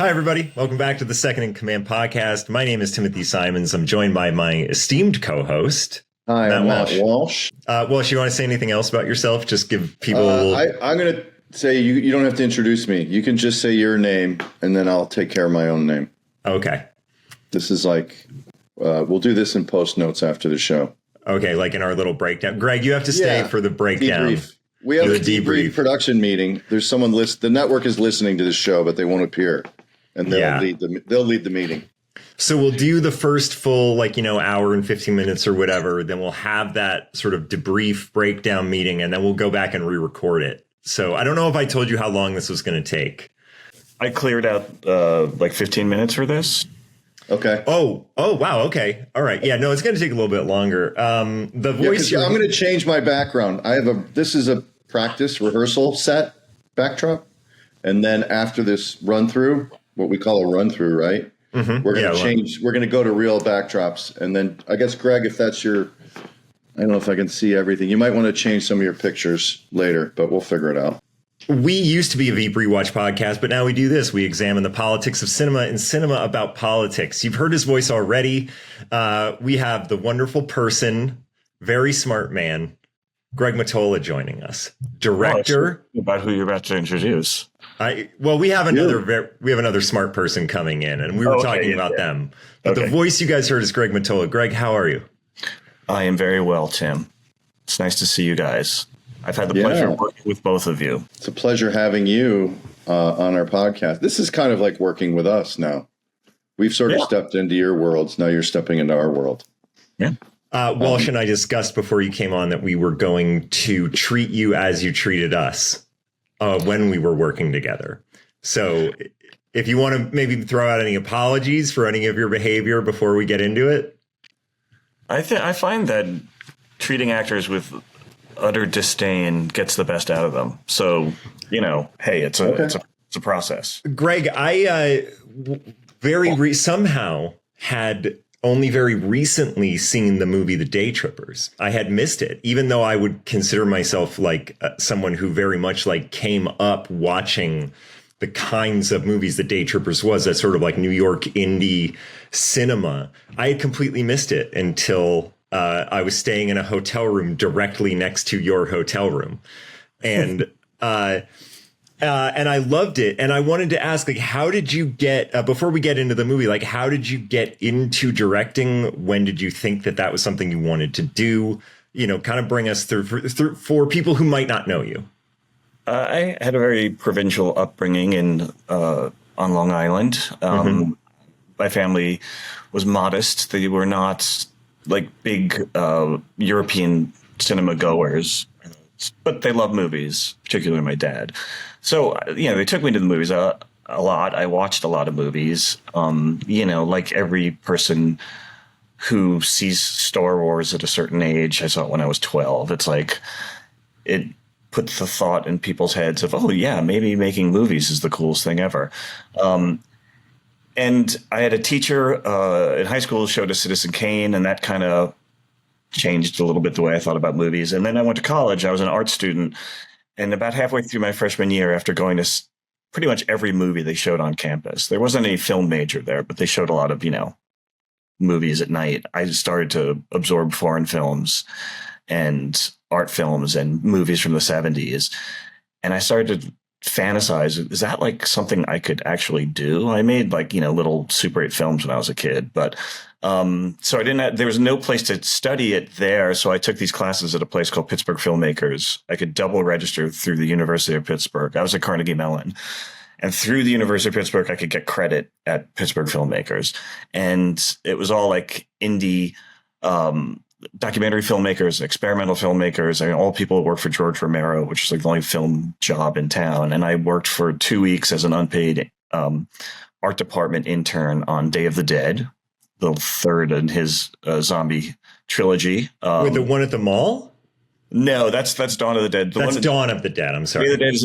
Hi, everybody. Welcome back to the Second in Command podcast. My name is Timothy Simons. I'm joined by my esteemed co-host, Hi, I'm Matt Walsh. Walsh, you want to say anything else about yourself? Just give people a little... I'm going to say you don't have to introduce me. You can just say your name, and then I'll take care of my own name. Okay. This is like, we'll do this in post notes after the show. Okay, like in our little breakdown. Greg, you have to stay for the breakdown. Debrief. We have a debrief production meeting. There's someone the network is listening to the show, but they won't appear. And they'll lead the meeting. So we'll do the first full, hour and 15 minutes or whatever. Then we'll have that sort of debrief breakdown meeting, and then we'll go back and re-record it. So I don't know if I told you how long this was going to take. I cleared out 15 minutes for this. Okay. Oh, wow. Okay. All right. Yeah, no, it's going to take a little bit longer. The voice. I'm going to change my background. This is a practice rehearsal set backdrop. And then after this run through, what we call a run through, right? Mm-hmm. We're going to change. We're going to go to real backdrops. And then I guess, Greg, if that's I don't know if I can see everything. You might want to change some of your pictures later, but we'll figure it out. We used to be a Veep Rewatch podcast, but now we do this. We examine the politics of cinema and cinema about politics. You've heard his voice already. We have the wonderful person, very smart man, Greg Mottola joining us. Director. About who you're about to introduce. We have another smart person coming in, and we were talking about them. But the voice you guys heard is Greg Mottola. Greg, how are you? I am very well, Tim. It's nice to see you guys. I've had the pleasure of working with both of you. It's a pleasure having you on our podcast. This is kind of like working with us now. We've sort of stepped into your worlds. Now you're stepping into our world. Yeah. Walsh and I discussed before you came on that we were going to treat you as you treated us when we were working together. So if you want to maybe throw out any apologies for any of your behavior before we get into it. I find that treating actors with utter disdain gets the best out of them. So, hey, it's a process. Greg, I somehow had only very recently seen the movie The Daytrippers. I had missed it, even though I would consider myself like someone who very much came up watching the kinds of movies that Daytrippers was, that sort of like New York indie cinema. I had completely missed it until I was staying in a hotel room directly next to your hotel room. And and I loved it. And I wanted to ask, how did you get, before we get into the movie, how did you get into directing? When did you think that was something you wanted to do? Kind of bring us through for people who might not know you. I had a very provincial upbringing on Long Island. My family was modest. They were not big European cinema goers, but they love movies, particularly my dad. So, they took me to the movies a lot. I watched a lot of movies. Like every person who sees Star Wars at a certain age. I saw it when I was 12. It's it puts the thought in people's heads of, oh, yeah, maybe making movies is the coolest thing ever. And I had a teacher in high school who showed us Citizen Kane, and that kind of changed a little bit the way I thought about movies. And then I went to college. I was an art student. And about halfway through my freshman year, after going to pretty much every movie they showed on campus, there wasn't any film major there, but they showed a lot of, movies at night. I started to absorb foreign films and art films and movies from the 70s. And I started to fantasize, is that something I could actually do? I made little Super 8 films when I was a kid, but so there was no place to study it there. So I took these classes at a place called Pittsburgh Filmmakers. I could double register through the University of Pittsburgh. I was at Carnegie Mellon. And through the University of Pittsburgh, I could get credit at Pittsburgh Filmmakers. And it was all indie documentary filmmakers, experimental filmmakers, all people who worked for George Romero, which is the only film job in town. And I worked for 2 weeks as an unpaid art department intern on Day of the Dead, the third in his zombie trilogy. Wait, the one at the mall? No, that's Dawn of the Dead. That's Dawn of the Dead. I'm sorry. Day of the Dead is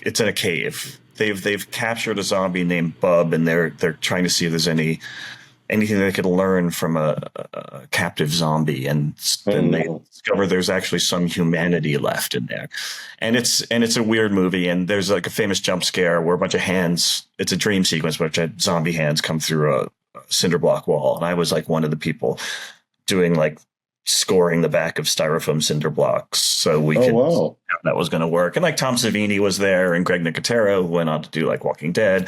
it's in a cave. They've captured a zombie named Bub, and they're trying to see if there's any anything they could learn from a captive zombie, and then they discover there's actually some humanity left in there. And it's a weird movie, and there's like a famous jump scare where a bunch of hands, it's a dream sequence, where a bunch of zombie hands come through a cinder block wall, and I was like one of the people doing like scoring the back of styrofoam cinder blocks so we could how that was going to work. And like Tom Savini was there, and Greg Nicotero, who went on to do like Walking Dead,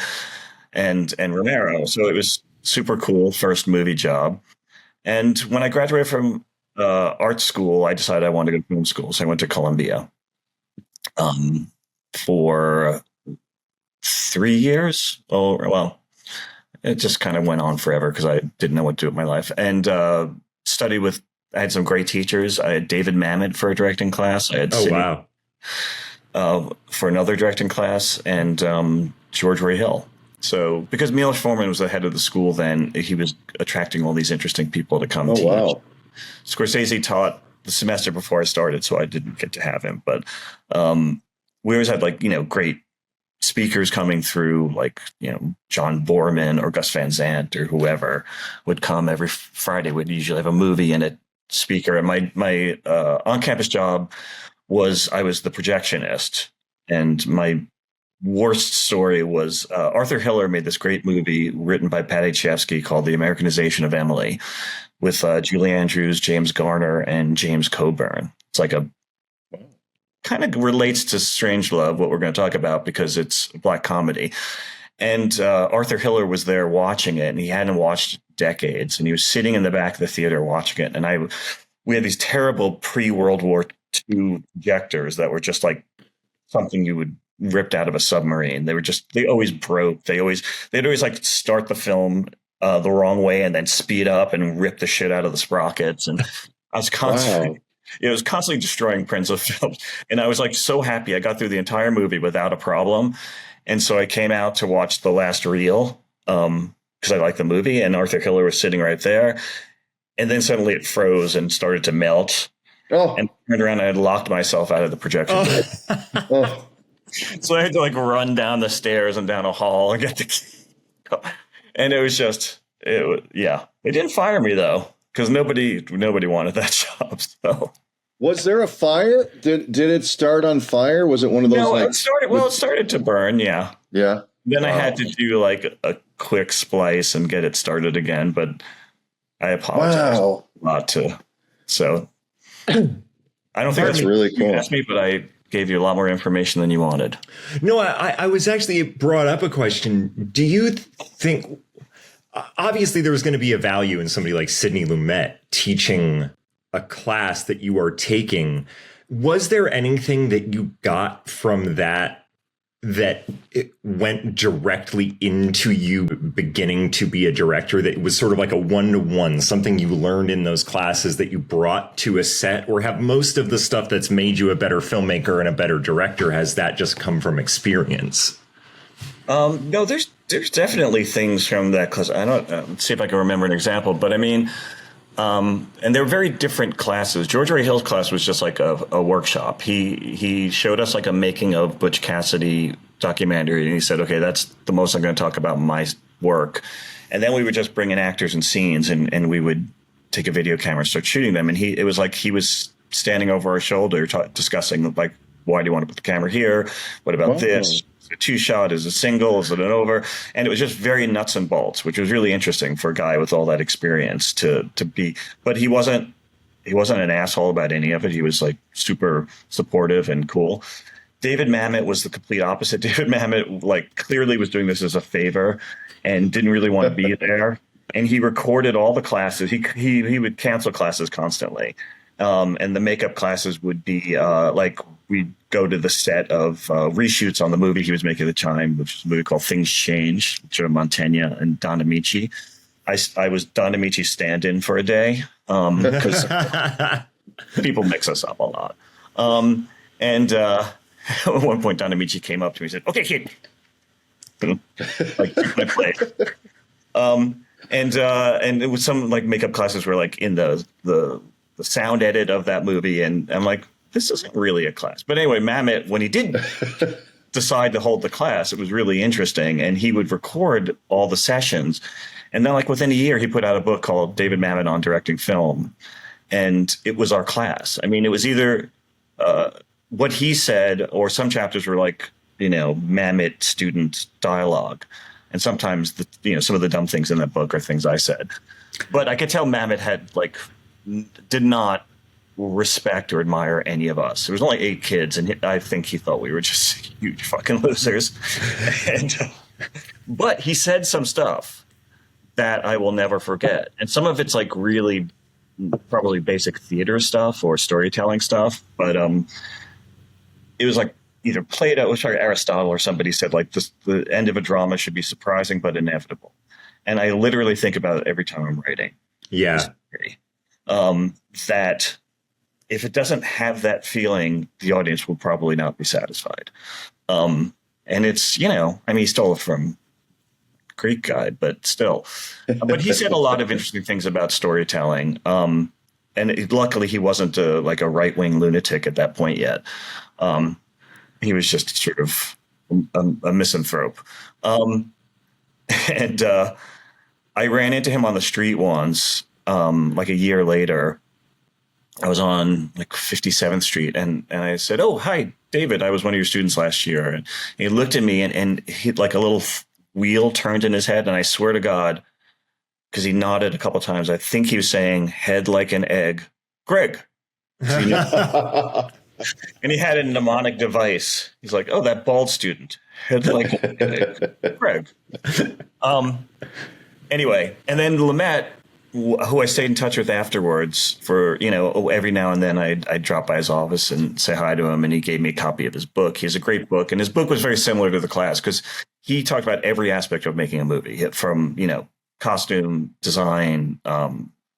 and Romero. So it was super cool first movie job. And when I graduated from art school, I decided I wanted to go to film school. So I went to Columbia for 3 years. Oh, well, it just kind of went on forever because I didn't know what to do with my life. And studied with, I had some great teachers. I had David Mamet for a directing class. I had for another directing class, and George Romero. So because Milos Forman was the head of the school then, he was attracting all these interesting people to come teach. Wow. Scorsese taught the semester before I started, so I didn't get to have him. But we always had like, great speakers coming through, like, John Borman or Gus Van Sant or whoever would come every Friday. We'd usually have a movie and a speaker. And my on-campus job was I was the projectionist. And my worst story was Arthur Hiller made this great movie written by Paddy Chayefsky called The Americanization of Emily with Julie Andrews, James Garner, and James Coburn. It's like a kind of relates to Strangelove, what we're going to talk about, because it's a black comedy. And Arthur Hiller was there watching it, and he hadn't watched decades, and he was sitting in the back of the theater watching it. And we had these terrible pre-World War II projectors that were just like something you would ripped out of a submarine. They always broke. They'd always like start the film the wrong way and then speed up and rip the shit out of the sprockets. And I was constantly, it was constantly destroying prints of film. And I was like so happy I got through the entire movie without a problem. And so I came out to watch the last reel because I liked the movie, and Arthur Hiller was sitting right there. And then suddenly it froze and started to melt. And I turned around and I had locked myself out of the projection. So I had to like run down the stairs and down a hall and get the key. And it was just, they didn't fire me though, because nobody wanted that job. So was there a fire? Did it start on fire? Was it one of those? No, it started to burn. Yeah. Yeah. Then I had to do like a quick splice and get it started again, but I apologize a lot to. So I don't think that's really cool. You asked me, but I gave you a lot more information than you wanted. No, I was actually brought up a question. Do you think, obviously there was going to be a value in somebody like Sidney Lumet teaching a class that you are taking. Was there anything that you got from that it went directly into you beginning to be a director, that was sort of like a one-to-one, something you learned in those classes that you brought to a set? Or have most of the stuff that's made you a better filmmaker and a better director, has that just come from experience? No, there's definitely things from that class. I don't let's see if I can remember an example, but I mean, and they're very different classes. George Ray Hill's class was just like a workshop. He showed us like a making of Butch Cassidy documentary, and he said, okay, that's the most I'm going to talk about my work. And then we would just bring in actors and scenes, and we would take a video camera and start shooting them. And it was like he was standing over our shoulder discussing like, why do you want to put the camera here? What about this? Is it a two-shot? Is it single? Is it an over? And it was just very nuts and bolts, which was really interesting for a guy with all that experience to be. But he wasn't an asshole about any of it. He was like super supportive and cool. David Mamet was the complete opposite. David Mamet like clearly was doing this as a favor and didn't really want to be there. And he recorded all the classes. He would cancel classes constantly. And the makeup classes would be like we'd go to the set of reshoots on the movie he was making at the time, which was a movie called Things Change, which are Montaigne and Don Amici. I was Don Amici's stand-in for a day because people mix us up a lot. And at one point, Don Amici came up to me and said, "Okay, kid," like my play. And it was some like makeup classes were like in the sound edit of that movie, and I'm like, this isn't really a class. But anyway, Mamet, when he did decide to hold the class, it was really interesting, and he would record all the sessions, And then like within a year, he put out a book called David Mamet on Directing Film. And it was our class. I mean, it was either what he said, or some chapters were like, Mamet student dialogue. And sometimes some of the dumb things in that book are things I said. But I could tell Mamet had did not respect or admire any of us. There was only 8 kids, and I think he thought we were just huge fucking losers. But he said some stuff that I will never forget. And some of it's like really probably basic theater stuff or storytelling stuff. But it was like either Plato, or Aristotle, or somebody said like the end of a drama should be surprising but inevitable. And I literally think about it every time I'm writing. Yeah. That if it doesn't have that feeling, the audience will probably not be satisfied. And it's, he stole it from Greek guy, but still. But he said a lot of interesting things about storytelling. Luckily he wasn't a right-wing lunatic at that point yet. He was just sort of a misanthrope. And I ran into him on the street once, a year later. I was on 57th Street, and I said, "Oh, hi, David. I was one of your students last year." And he looked at me, and he a little wheel turned in his head, and I swear to God, because he nodded a couple of times, I think he was saying, "Head like an egg, Greg." And he had a mnemonic device. He's like, "Oh, that bald student, head like an egg, Greg." Anyway, and then Mamet, who I stayed in touch with afterwards for, every now and then I'd drop by his office and say hi to him, and he gave me a copy of his book. He has a great book, and his book was very similar to the class because he talked about every aspect of making a movie, from, costume design,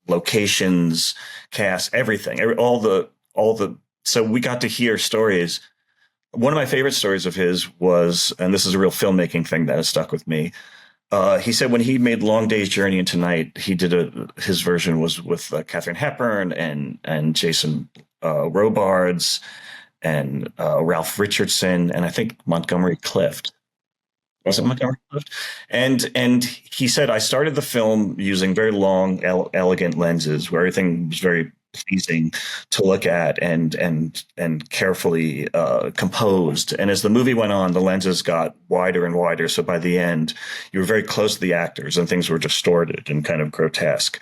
locations, cast, everything, all the, so we got to hear stories. One of my favorite stories of his was, and this is a real filmmaking thing that has stuck with me. He said when he made Long Day's Journey into Night, he did his version was with Katharine Hepburn and Jason Robards and Ralph Richardson, and I think Montgomery Clift. Was it Montgomery Clift? And he said, I started the film using very long, elegant lenses where everything was very pleasing to look at and carefully composed. And as the movie went on, the lenses got wider and wider. So by the end, you were very close to the actors and things were distorted and kind of grotesque.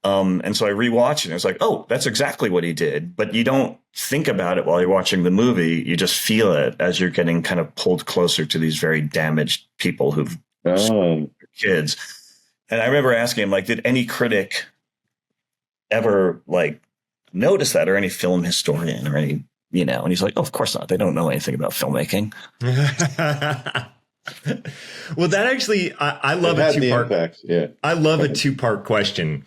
And so I rewatched it and I was like, oh, that's exactly what he did. But you don't think about it while you're watching the movie. You just feel it as you're getting kind of pulled closer to these very damaged people who've kids. And I remember asking him, did any critic ever notice that, or any film historian or any, and he's like, oh, of course not. They don't know anything about filmmaking. Well, that actually, I love a two-part. Yeah. I love a two-part question.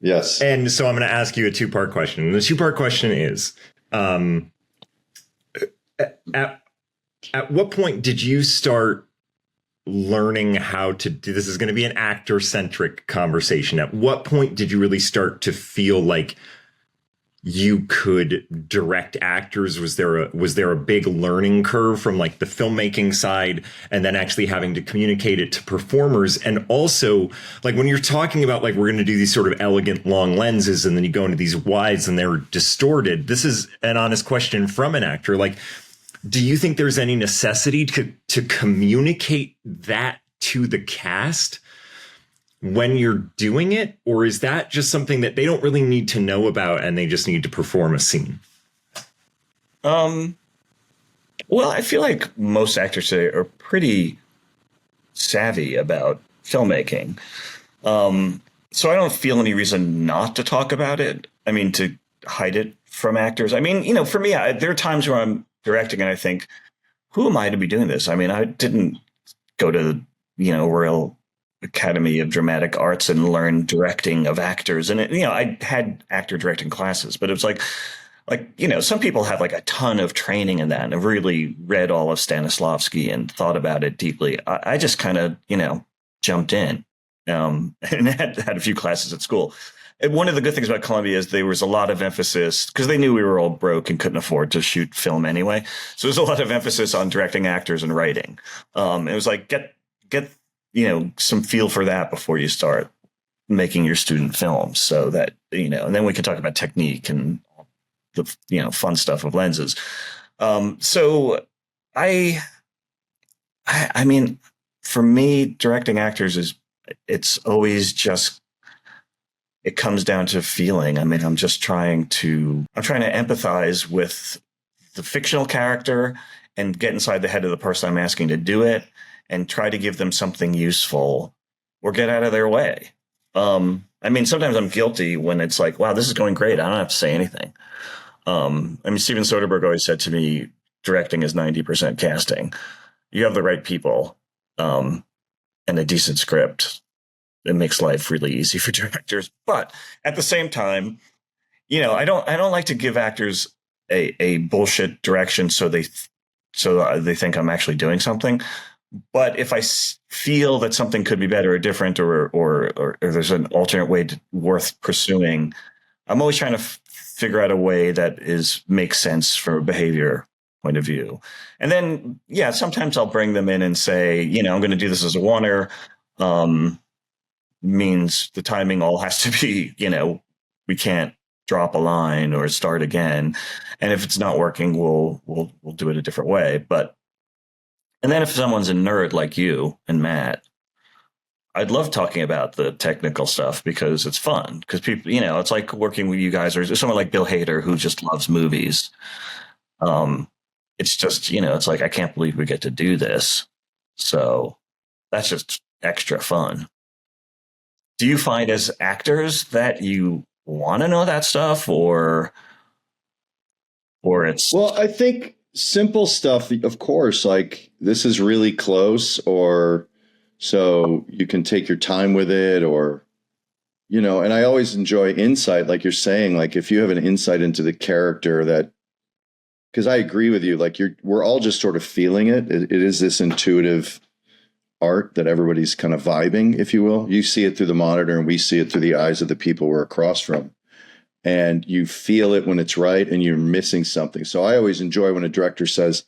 Yes. And so I'm going to ask you a two-part question. And the two-part question is, at what point did you start learning how to do this? Is going to be an actor-centric conversation. At what point did you really start to feel like you could direct actors? Was there a big learning curve from the filmmaking side and then actually having to communicate it to performers? And also when you're talking about we're going to do these sort of elegant long lenses and then you go into these wides and they're distorted. This is an honest question from an actor. Do you think there's any necessity to communicate that to the cast when you're doing it? Or is that just something that they don't really need to know about and they just need to perform a scene? Well, I feel like most actors today are pretty savvy about filmmaking. So I don't feel any reason not to talk about it. I mean, to hide it from actors. I mean, for me, there are times where I'm directing and I think, who am I to be doing this? I mean, I didn't go to, Royal Academy of Dramatic Arts and learn directing of actors. And, I had actor directing classes, but it was some people have a ton of training in that and have really read all of Stanislavski and thought about it deeply. I just kind of, jumped in and had a few classes at school. And one of the good things about Columbia is there was a lot of emphasis, because they knew we were all broke and couldn't afford to shoot film anyway. So there's a lot of emphasis on directing actors and writing. It was get some feel for that before you start making your student films, so that, and then we can talk about technique and the, fun stuff of lenses. So I mean, for me, directing actors it's always just, it comes down to feeling. I mean, I'm trying to empathize with the fictional character and get inside the head of the person I'm asking to do it and try to give them something useful or get out of their way. I mean, sometimes I'm guilty when it's like, wow, this is going great, I don't have to say anything. I mean, Steven Soderbergh always said to me, directing is 90% casting. You have the right people, and a decent script. It makes life really easy for directors. But at the same time, I don't like to give actors a bullshit direction so they think I'm actually doing something. But if I feel that something could be better or different, or there's an alternate way worth pursuing, I'm always trying to figure out a way that makes sense from a behavior point of view. And then, sometimes I'll bring them in and say, I'm going to do this as a oneer. Means the timing all has to be, we can't drop a line or start again. And if it's not working, we'll do it a different way. And then if someone's a nerd like you and Matt, I'd love talking about the technical stuff because it's fun. Because people, it's like working with you guys, or someone like Bill Hader who just loves movies. It's just, it's like, I can't believe we get to do this. So that's just extra fun. Do you find as actors that you want to know that stuff, or it's... Well, I think simple stuff, of course, like this is really close, or so you can take your time with it, or, and I always enjoy insight, like you're saying, like if you have an insight into the character that, because I agree with you, like we're all just sort of feeling it. It is this intuitive art that everybody's kind of vibing, if you will. You see it through the monitor and we see it through the eyes of the people we're across from. And you feel it when it's right and you're missing something. So I always enjoy when a director says,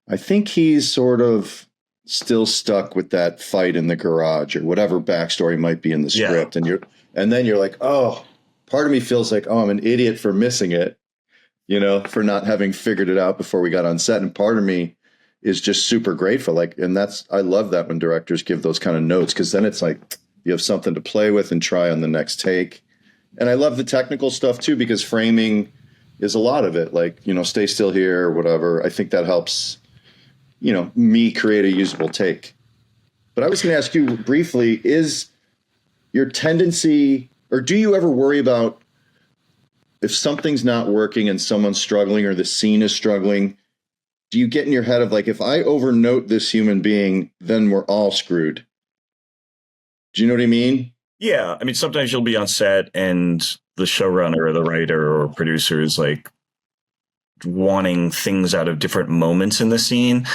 I think he's sort of still stuck with that fight in the garage or whatever backstory might be in the script. And then you're like, oh, part of me feels like, oh, I'm an idiot for missing it, for not having figured it out before we got on set. And part of me is just super grateful. I love that when directors give those kind of notes, because then it's like you have something to play with and try on the next take. And I love the technical stuff too, because framing is a lot of it. Like, stay still here or whatever. I think that helps, me create a usable take. But I was going to ask you briefly, is your tendency, or do you ever worry about if something's not working and someone's struggling or the scene is struggling? Do you get in your head of like, if I overnote this human being, then we're all screwed? Do you know what I mean? Yeah. I mean, sometimes you'll be on set and the showrunner or the writer or producer is like wanting things out of different moments in the scene.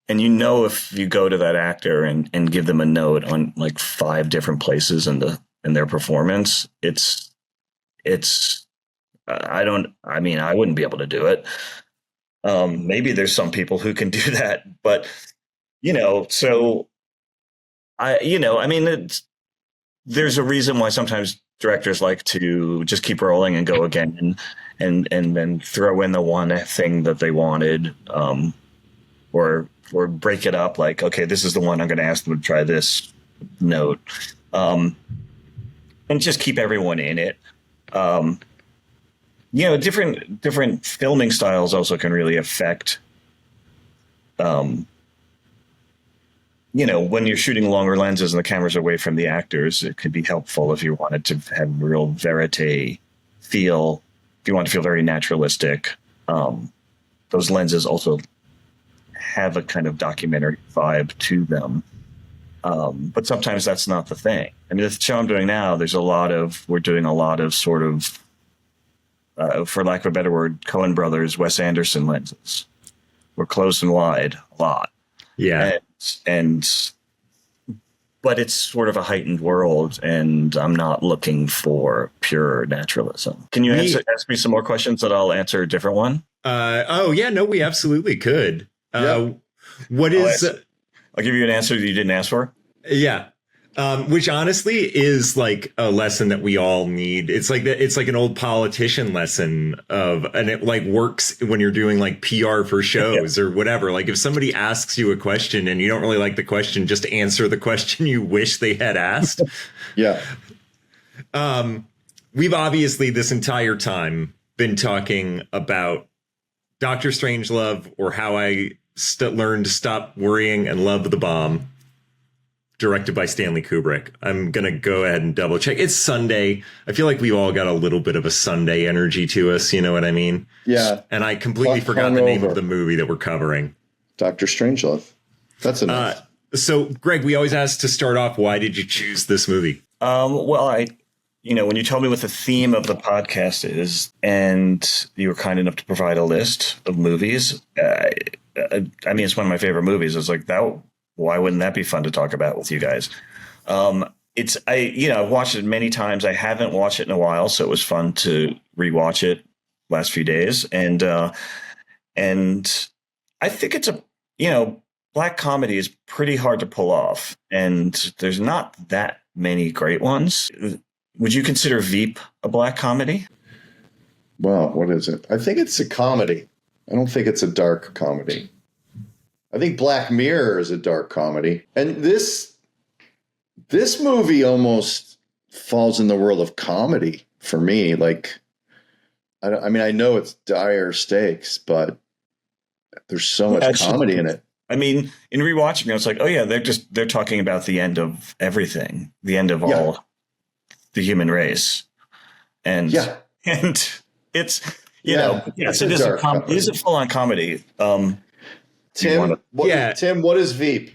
And if you go to that actor and give them a note on like 5 different places in their performance, I wouldn't be able to do it. Maybe there's some people who can do that, but so there's a reason why sometimes directors like to just keep rolling and go again and then throw in the one thing that they wanted, or break it up. Like, okay, this is the one I'm going to ask them to try this note, and just keep everyone in it. Different filming styles also can really affect, when you're shooting longer lenses and the camera's away from the actors, it could be helpful if you wanted to have real verite feel, if you want to feel very naturalistic. Those lenses also have a kind of documentary vibe to them. But sometimes that's not the thing. I mean, the show I'm doing now, we're doing a lot of sort of, for lack of a better word, Coen Brothers, Wes Anderson lenses. We're close and wide a lot. Yeah. But it's sort of a heightened world, and I'm not looking for pure naturalism. Can you ask me some more questions that I'll answer a different one? We absolutely could. What is... I'll give you an answer that you didn't ask for. Yeah. Which honestly is like a lesson that we all need. It's like an old politician lesson and it like works when you're doing like PR for shows or whatever. Like if somebody asks you a question and you don't really like the question, just answer the question you wish they had asked. Yeah. We've obviously this entire time been talking about Dr. Strangelove, or How I Learned to Stop Worrying and Love the Bomb, directed by Stanley Kubrick. I'm going to go ahead and double check. It's Sunday. I feel like we've all got a little bit of a Sunday energy to us. You know what I mean? Yeah. And I completely forgot the name of the movie that we're covering. Dr. Strangelove. That's enough. So, Greg, we always ask to start off, why did you choose this movie? Well, when you told me what the theme of the podcast is, and you were kind enough to provide a list of movies, it's one of my favorite movies. I was like, why wouldn't that be fun to talk about with you guys? I've watched it many times. I haven't watched it in a while, so it was fun to rewatch it last few days. And I think it's black comedy is pretty hard to pull off, and there's not that many great ones. Would you consider Veep a black comedy? Well, what is it? I think it's a comedy. I don't think it's a dark comedy. I think Black Mirror is a dark comedy. And this movie almost falls in the world of comedy for me. Like, I know it's dire stakes, but there's so much comedy in it. I mean, in rewatching it, it's like, oh yeah, they're talking about the end of everything, the end of all the human race. And it's, it is a full-on comedy. Tim, what is Veep?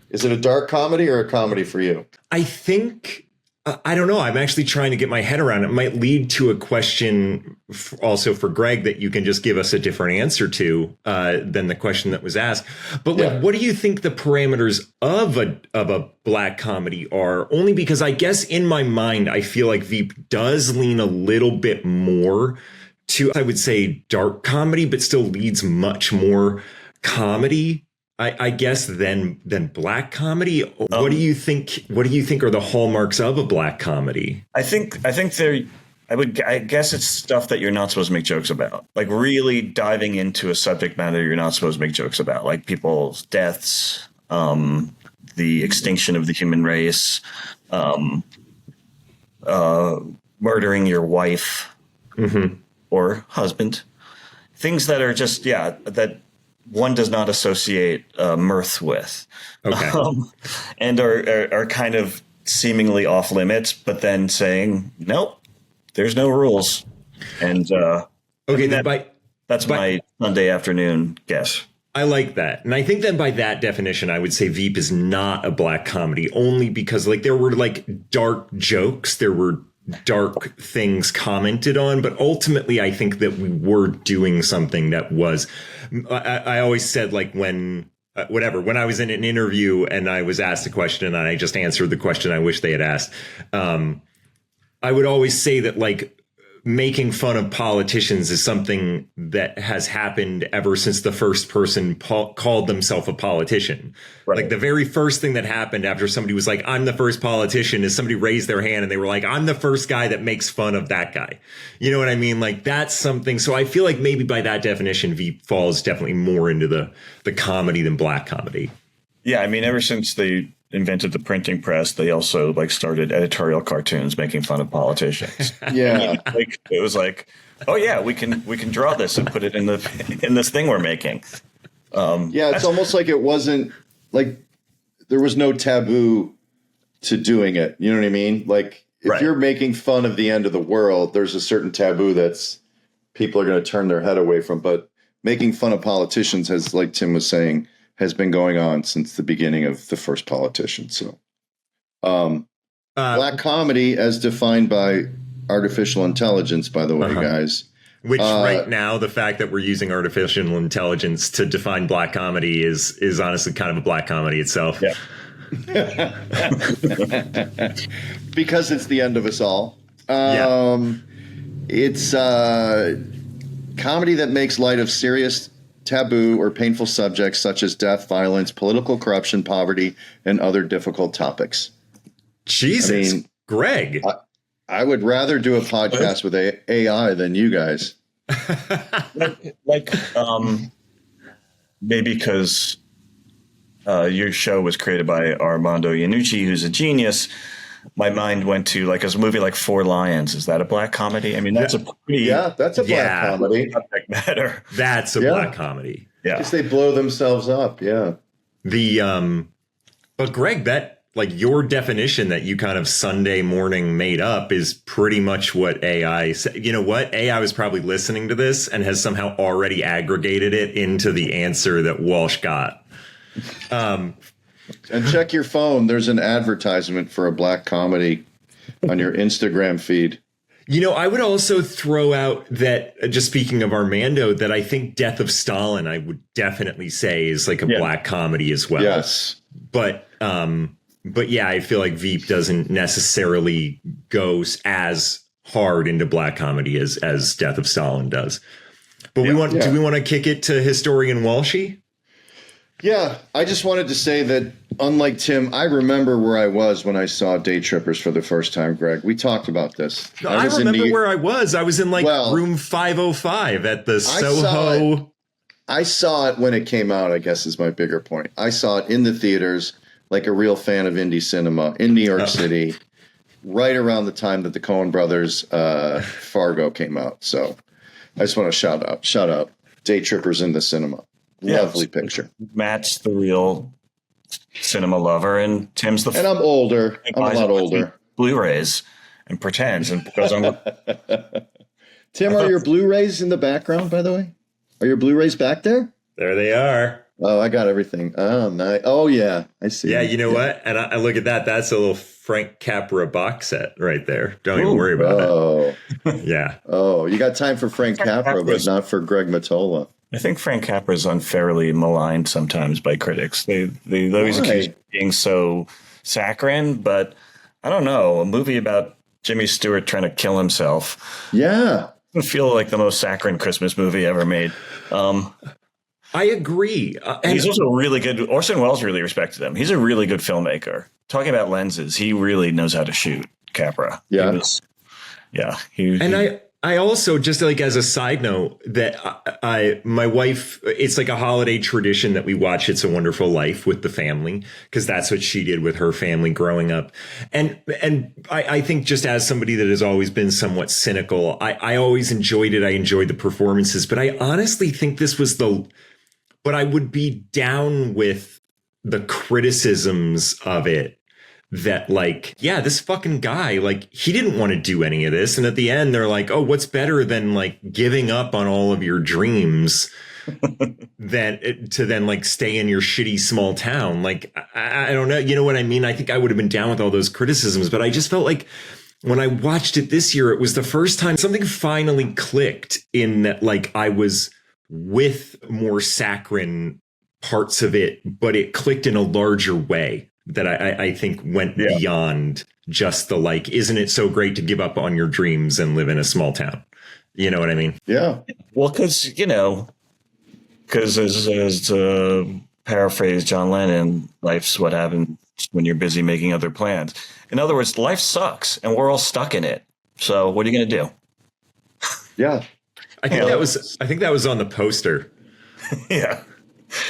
Is it a dark comedy or a comedy for you? I think, I don't know. I'm actually trying to get my head around it. It might lead to a question also for Greg that you can just give us a different answer to than the question that was asked. But what do you think the parameters of a black comedy are? Only because I guess in my mind, I feel like Veep does lean a little bit more to, I would say, dark comedy, but still leads much more comedy, I guess, than black comedy. What do you think? What do you think are the hallmarks of a black comedy? I guess it's stuff that you're not supposed to make jokes about, like really diving into a subject matter you're not supposed to make jokes about, like people's deaths, the extinction of the human race, murdering your wife or husband, things that are just that one does not associate mirth with, and are kind of seemingly off limits, but then saying, nope, there's no rules. And that's my Sunday afternoon guess. I like that. And I think then by that definition, I would say Veep is not a black comedy, only because like there were like dark jokes, there were dark things commented on, but ultimately I think that we were doing something that was, I always said, like, when I was in an interview and I was asked a question and I just answered the question I wish they had asked, I would always say that, like, making fun of politicians is something that has happened ever since the first person called themselves a politician. Right. Like the very first thing that happened after somebody was like, I'm the first politician, is somebody raised their hand and they were like, I'm the first guy that makes fun of that guy. You know what I mean? Like that's something. So I feel like maybe by that definition, Veep falls definitely more into the comedy than black comedy. Yeah. I mean, ever since they invented the printing press, they also like started editorial cartoons making fun of politicians. Like it was like, oh yeah, we can draw this and put it in this thing we're making. It's almost like it wasn't like there was no taboo to doing it. You know what I mean? Like if you're making fun of the end of the world, there's a certain taboo that's people are going to turn their head away from. But making fun of politicians, has, like Tim was saying, has been going on since the beginning of the first politician. So black comedy as defined by artificial intelligence, by the way, guys. Which right now, the fact that we're using artificial intelligence to define black comedy is honestly kind of a black comedy itself. Yeah. Because it's the end of us all. It's comedy that makes light of serious taboo or painful subjects such as death, violence, political corruption, poverty, and other difficult topics. Jesus, Greg. I would rather do a podcast with AI than you guys. Maybe because your show was created by Armando Iannucci, who's a genius. My mind went to like a movie like Four Lions. Is that a black comedy? I mean, that's a pretty that's a black comedy. Subject matter. That's a black comedy. Yeah, because they blow themselves up. Yeah. But Greg, that like your definition that you kind of Sunday morning made up is pretty much what AI said. You know what? AI was probably listening to this and has somehow already aggregated it into the answer that Walsh got. And check your phone. There's an advertisement for a black comedy on your Instagram feed. You know, I would also throw out that, just speaking of Armando, that I think Death of Stalin, I would definitely say is like a black comedy as well. Yes. But yeah, I feel like Veep doesn't necessarily go as hard into black comedy as Death of Stalin does. But do we want to kick it to historian Walshy? Yeah, I just wanted to say that, unlike Tim, I remember where I was when I saw Daytrippers for the first time, Greg. We talked about this. I remember where I was. I was in room 505 at the Soho. I saw it when it came out, I guess is my bigger point. I saw it in the theaters like a real fan of indie cinema in New York City, right around the time that the Coen brothers Fargo came out. So I just want to shout out Daytrippers in the cinema. Lovely picture. Matt's the real cinema lover, and Tim's the. And I'm older. I'm a lot older. Blu-rays and pretends and goes on. Tim, are your Blu-rays in the background? By the way, are your Blu-rays back there? There they are. Oh, I got everything. Oh, nice. Oh, yeah, I see. Yeah, you know what? And I look at that. That's a little Frank Capra box set right there. Don't even worry about it. Yeah. Oh, you got time for Frank Capra, but not for Greg Mottola. I think Frank Capra is unfairly maligned sometimes by critics. They always accuse being so saccharine, but I don't know. A movie about Jimmy Stewart trying to kill himself. Yeah. Doesn't feel like the most saccharine Christmas movie ever made. I agree. And he's also really good. Orson Welles really respected him. He's a really good filmmaker. Talking about lenses, he really knows how to shoot, Capra. Yeah. I also, just like as a side note, that my wife, it's like a holiday tradition that we watch It's a Wonderful Life with the family, because that's what she did with her family growing up. And I think, just as somebody that has always been somewhat cynical, I always enjoyed it. I enjoyed the performances, but I honestly think this was but I would be down with the criticisms of it. That this fucking guy, he didn't want to do any of this. And at the end, they're like, oh, what's better than giving up on all of your dreams to then stay in your shitty small town? I don't know. You know what I mean? I think I would have been down with all those criticisms, but I just felt like when I watched it this year, it was the first time something finally clicked in that, I was with more saccharine parts of it, but it clicked in a larger way. That I think went beyond just isn't it so great to give up on your dreams and live in a small town? You know what I mean? Yeah. Well, because as paraphrase John Lennon, life's what happens when you're busy making other plans. In other words, life sucks and we're all stuck in it. So what are you going to do? Yeah. I think that was on the poster. Yeah.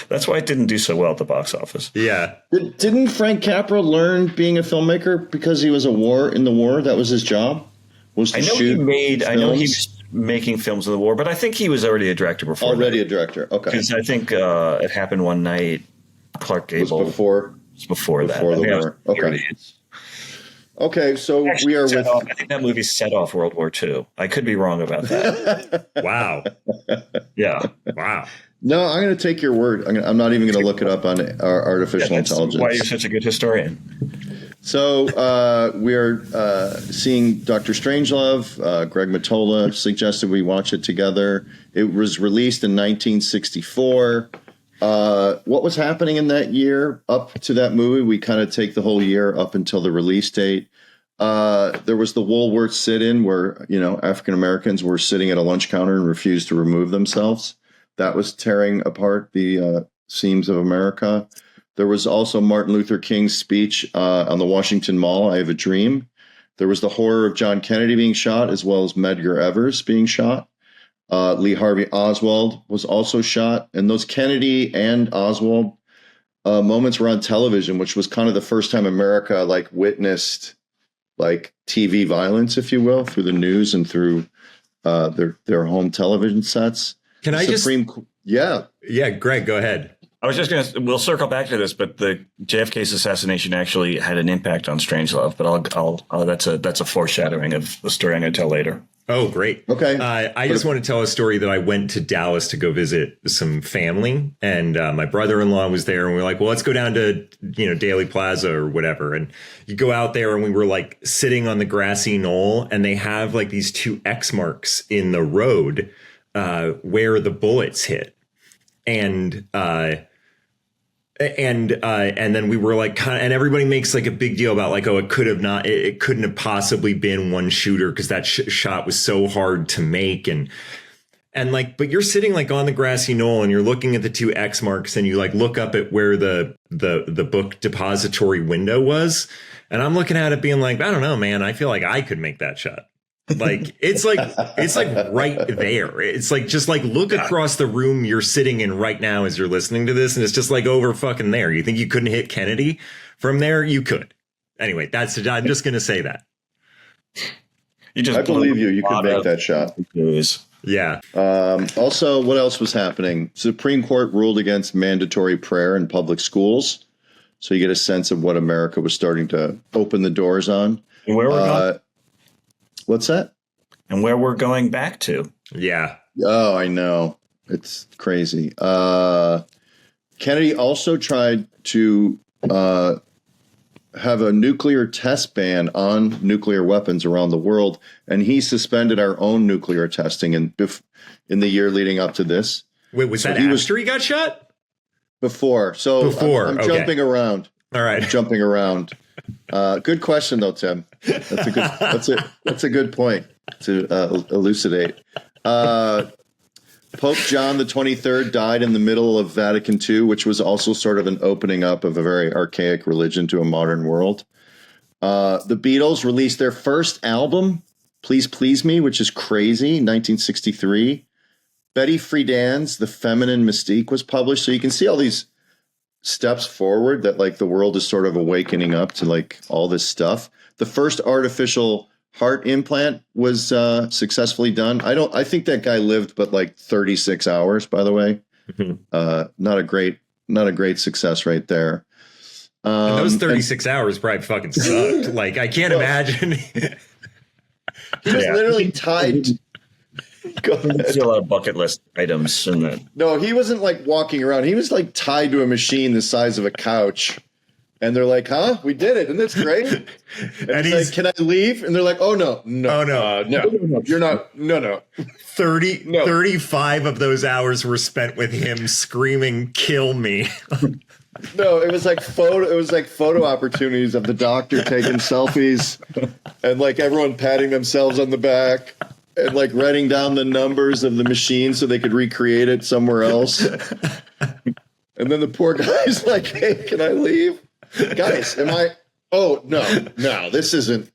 That's why it didn't do so well at the box office. Yeah. Didn't Frank Capra learn being a filmmaker because he was in the war? That was his job. I know he was making films in the war, but I think he was already a director before. A director. Okay. Because I think It Happened One Night. Clark Gable was before that. Before the war. Okay. Okay, so we are with. I think that movie set off World War II. I could be wrong about that. Wow. Yeah. Wow. No, I'm going to take your word. I'm not even going to look it up on our artificial intelligence. Why you're such a good historian. So we are seeing Dr. Strangelove. Greg Mottola suggested we watch it together. It was released in 1964. What was happening in that year up to that movie? We kind of take the whole year up until the release date. There was the Woolworth sit-in where, African Americans were sitting at a lunch counter and refused to remove themselves. That was tearing apart the seams of America. There was also Martin Luther King's speech on the Washington Mall, I Have a Dream. There was the horror of John Kennedy being shot, as well as Medgar Evers being shot. Lee Harvey Oswald was also shot. And those Kennedy and Oswald moments were on television, which was kind of the first time America like witnessed like TV violence, if you will, through the news and through their home television sets. Can I Yeah. Yeah, Greg, go ahead. I was just going to, we'll circle back to this, but the JFK's assassination actually had an impact on Strangelove, but that's a foreshadowing of the story I'm going to tell later. Oh, great. Okay. I just want to tell a story that I went to Dallas to go visit some family, and my brother-in-law was there, and we were like, well, let's go down to, Daily Plaza or whatever. And you go out there, and we were like sitting on the grassy knoll, and they have like these 2 X marks in the road where the bullets hit. And then we were like, and everybody makes like a big deal about like, oh, it couldn't have possibly been one shooter because that shot was so hard to make. And like, but you're sitting like on the grassy knoll and you're looking at the 2 X marks and you like look up at where the book depository window was. And I'm looking at it being like, I don't know, man, I feel like I could make that shot. Like it's like right there. It's like just like look across the room you're sitting in right now as you're listening to this, and it's just like over fucking there. You think you couldn't hit Kennedy from there? You could. Anyway, I'm just gonna say that. I believe you. You could make that shot. Yeah. Also, what else was happening? Supreme Court ruled against mandatory prayer in public schools, so you get a sense of what America was starting to open the doors on. And where we're going? What's that? And where we're going back to. Yeah. Oh, I know. It's crazy. Kennedy also tried to have a nuclear test ban on nuclear weapons around the world, and he suspended our own nuclear testing in the year leading up to this. Wait, was that after he got shot? Before. So I'm jumping around. All right. I'm jumping around. Good question, though, Tim. That's a good point to elucidate. Pope John the 23rd died in the middle of Vatican II, which was also sort of an opening up of a very archaic religion to a modern world. The Beatles released their first album, Please Please Me, which is crazy, 1963. Betty Friedan's The Feminine Mystique was published. So you can see all these steps forward that like the world is sort of awakening up to like all this stuff. The first artificial heart implant was successfully done. I think that guy lived but like 36 hours, by the way. Not a great success right there. And those 36 hours probably fucking sucked. Like I can't imagine. He was literally tied. Go ahead. See a lot of bucket list items in that. No, he wasn't like walking around. He was like tied to a machine the size of a couch. And they're like, huh? We did it. Isn't this great? And he's like, can I leave? And they're like, oh, no. No. You're not. No. 35 of those hours were spent with him screaming, kill me. No, it was like photo opportunities of the doctor taking selfies and like everyone patting themselves on the back. And like writing down the numbers of the machine so they could recreate it somewhere else. And then the poor guy's like, hey, can I leave? Guys, oh, no, this isn't.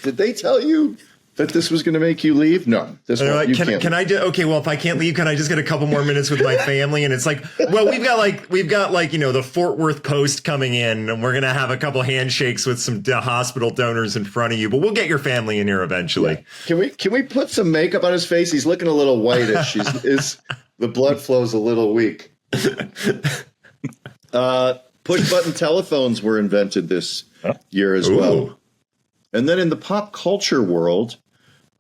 Did they tell you that this was going to make you leave? No. Like, can I do? Okay, well, if I can't leave, can I just get a couple more minutes with my family? And it's like, well, we've got the Fort Worth Post coming in, and we're gonna have a couple handshakes with some hospital donors in front of you, but we'll get your family in here eventually. Yeah. Can we put some makeup on his face? He's looking a little whitish. The blood flow's a little weak. Push button telephones were invented this year as well. And then in the pop culture world,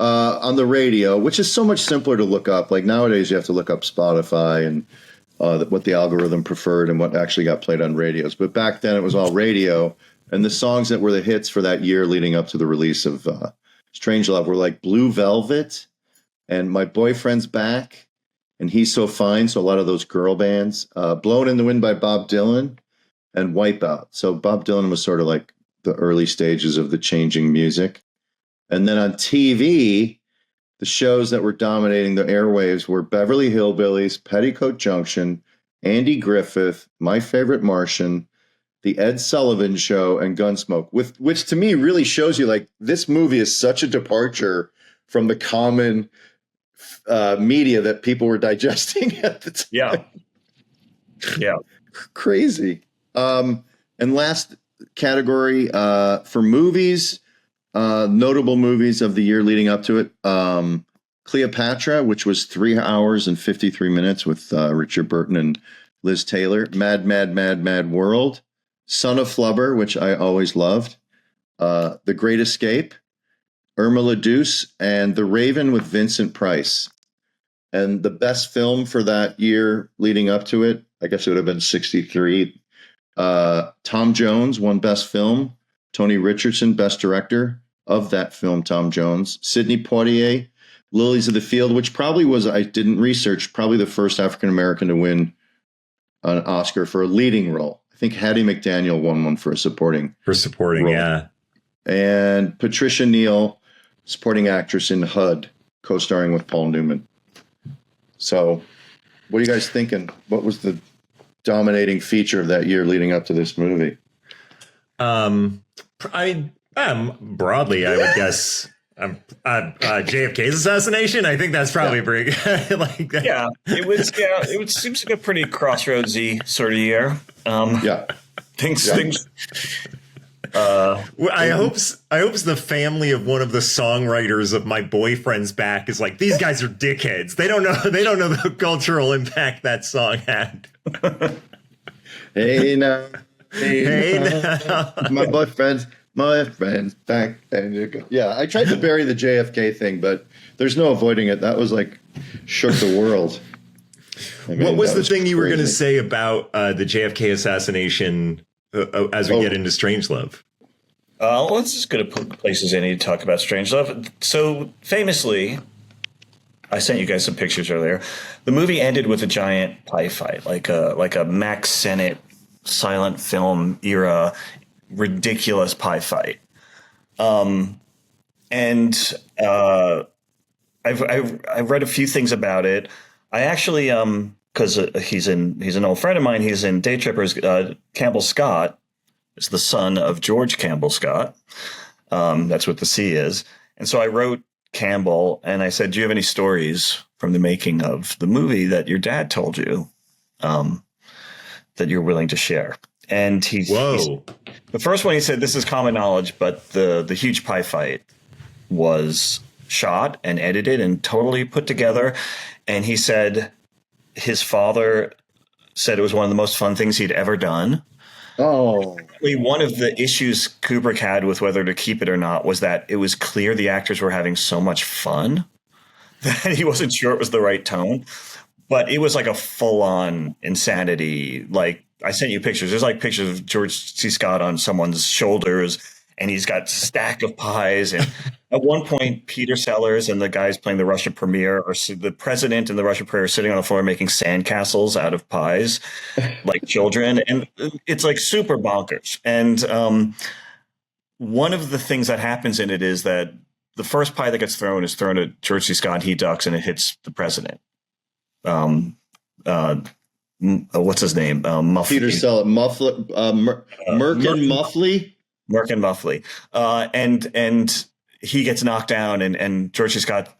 on the radio, which is so much simpler to look up. Like nowadays, you have to look up Spotify and what the algorithm preferred and what actually got played on radios. But back then, it was all radio. And the songs that were the hits for that year leading up to the release of Strangelove were like Blue Velvet and My Boyfriend's Back and He's So Fine. So a lot of those girl bands. Blown in the Wind by Bob Dylan and Wipeout. So Bob Dylan was sort of like the early stages of the changing music. And then on TV, the shows that were dominating the airwaves were Beverly Hillbillies, Petticoat Junction, Andy Griffith, My Favorite Martian, The Ed Sullivan Show, and Gunsmoke, which to me really shows you like this movie is such a departure from the common media that people were digesting at the time. Yeah. Crazy. And last category for movies, notable movies of the year leading up to it. Cleopatra, which was 3 hours and 53 minutes with Richard Burton and Liz Taylor. Mad, Mad, Mad, Mad World. Son of Flubber, which I always loved. The Great Escape. Irma la Douce, and The Raven with Vincent Price. And the best film for that year leading up to it, I guess it would have been 63. Tom Jones won Best Film. Tony Richardson, Best Director of that film, Tom Jones. Sidney Poitier, Lilies of the Field, which probably was, I didn't research, probably the first African-American to win an Oscar for a leading role. I think Hattie McDaniel won one for a supporting. For supporting, role. yeah. And Patricia Neal, supporting actress in HUD, co-starring with Paul Newman. So what are you guys thinking? What was the dominating feature of that year leading up to this movie? Broadly, I would guess JFK's assassination. I think that's probably pretty like that. Yeah, it seems like a pretty crossroadsy sort of year. Things. I hope the family of one of the songwriters of My Boyfriend's Back is like, these guys are dickheads. They don't know the cultural impact that song had. Hey now, now. my boyfriend's back. And you go. Yeah, I tried to bury the JFK thing, but there's no avoiding it. That was like shook the world. I mean, what was the thing you were going to crazy. say about the JFK assassination as we get into Strangelove? Let's just go to places I need to talk about Strangelove. So famously, I sent you guys some pictures earlier. The movie ended with a giant pie fight, like a Max Sennett silent film era ridiculous pie fight. I've read a few things about it. I actually because he's an old friend of mine. He's in Daytrippers. Campbell Scott is the son of George Campbell Scott. That's what the C is. And so I wrote Campbell and I said, do you have any stories from the making of the movie that your dad told you that you're willing to share? And he's the first one, he said, this is common knowledge, but the huge pie fight was shot and edited and totally put together. And he said his father said it was one of the most fun things he'd ever done. Oh, One of the issues Kubrick had with whether to keep it or not was that it was clear the actors were having so much fun that he wasn't sure it was the right tone. But it was like a full-on insanity. Like, I sent you pictures. There's like pictures of George C. Scott on someone's shoulders, and he's got a stack of pies. And at one point, Peter Sellers and the guys playing the Russian premiere, or the president and the Russian premiere, are sitting on the floor making sandcastles out of pies, like children. And it's like super bonkers. And one of the things that happens in it is that the first pie that gets thrown is thrown at George C. Scott. He ducks, and it hits the president. What's his name? Muffley. Peter Sellers, Merkin Muffley. Merkin Muffley. And he gets knocked down, and George C. Scott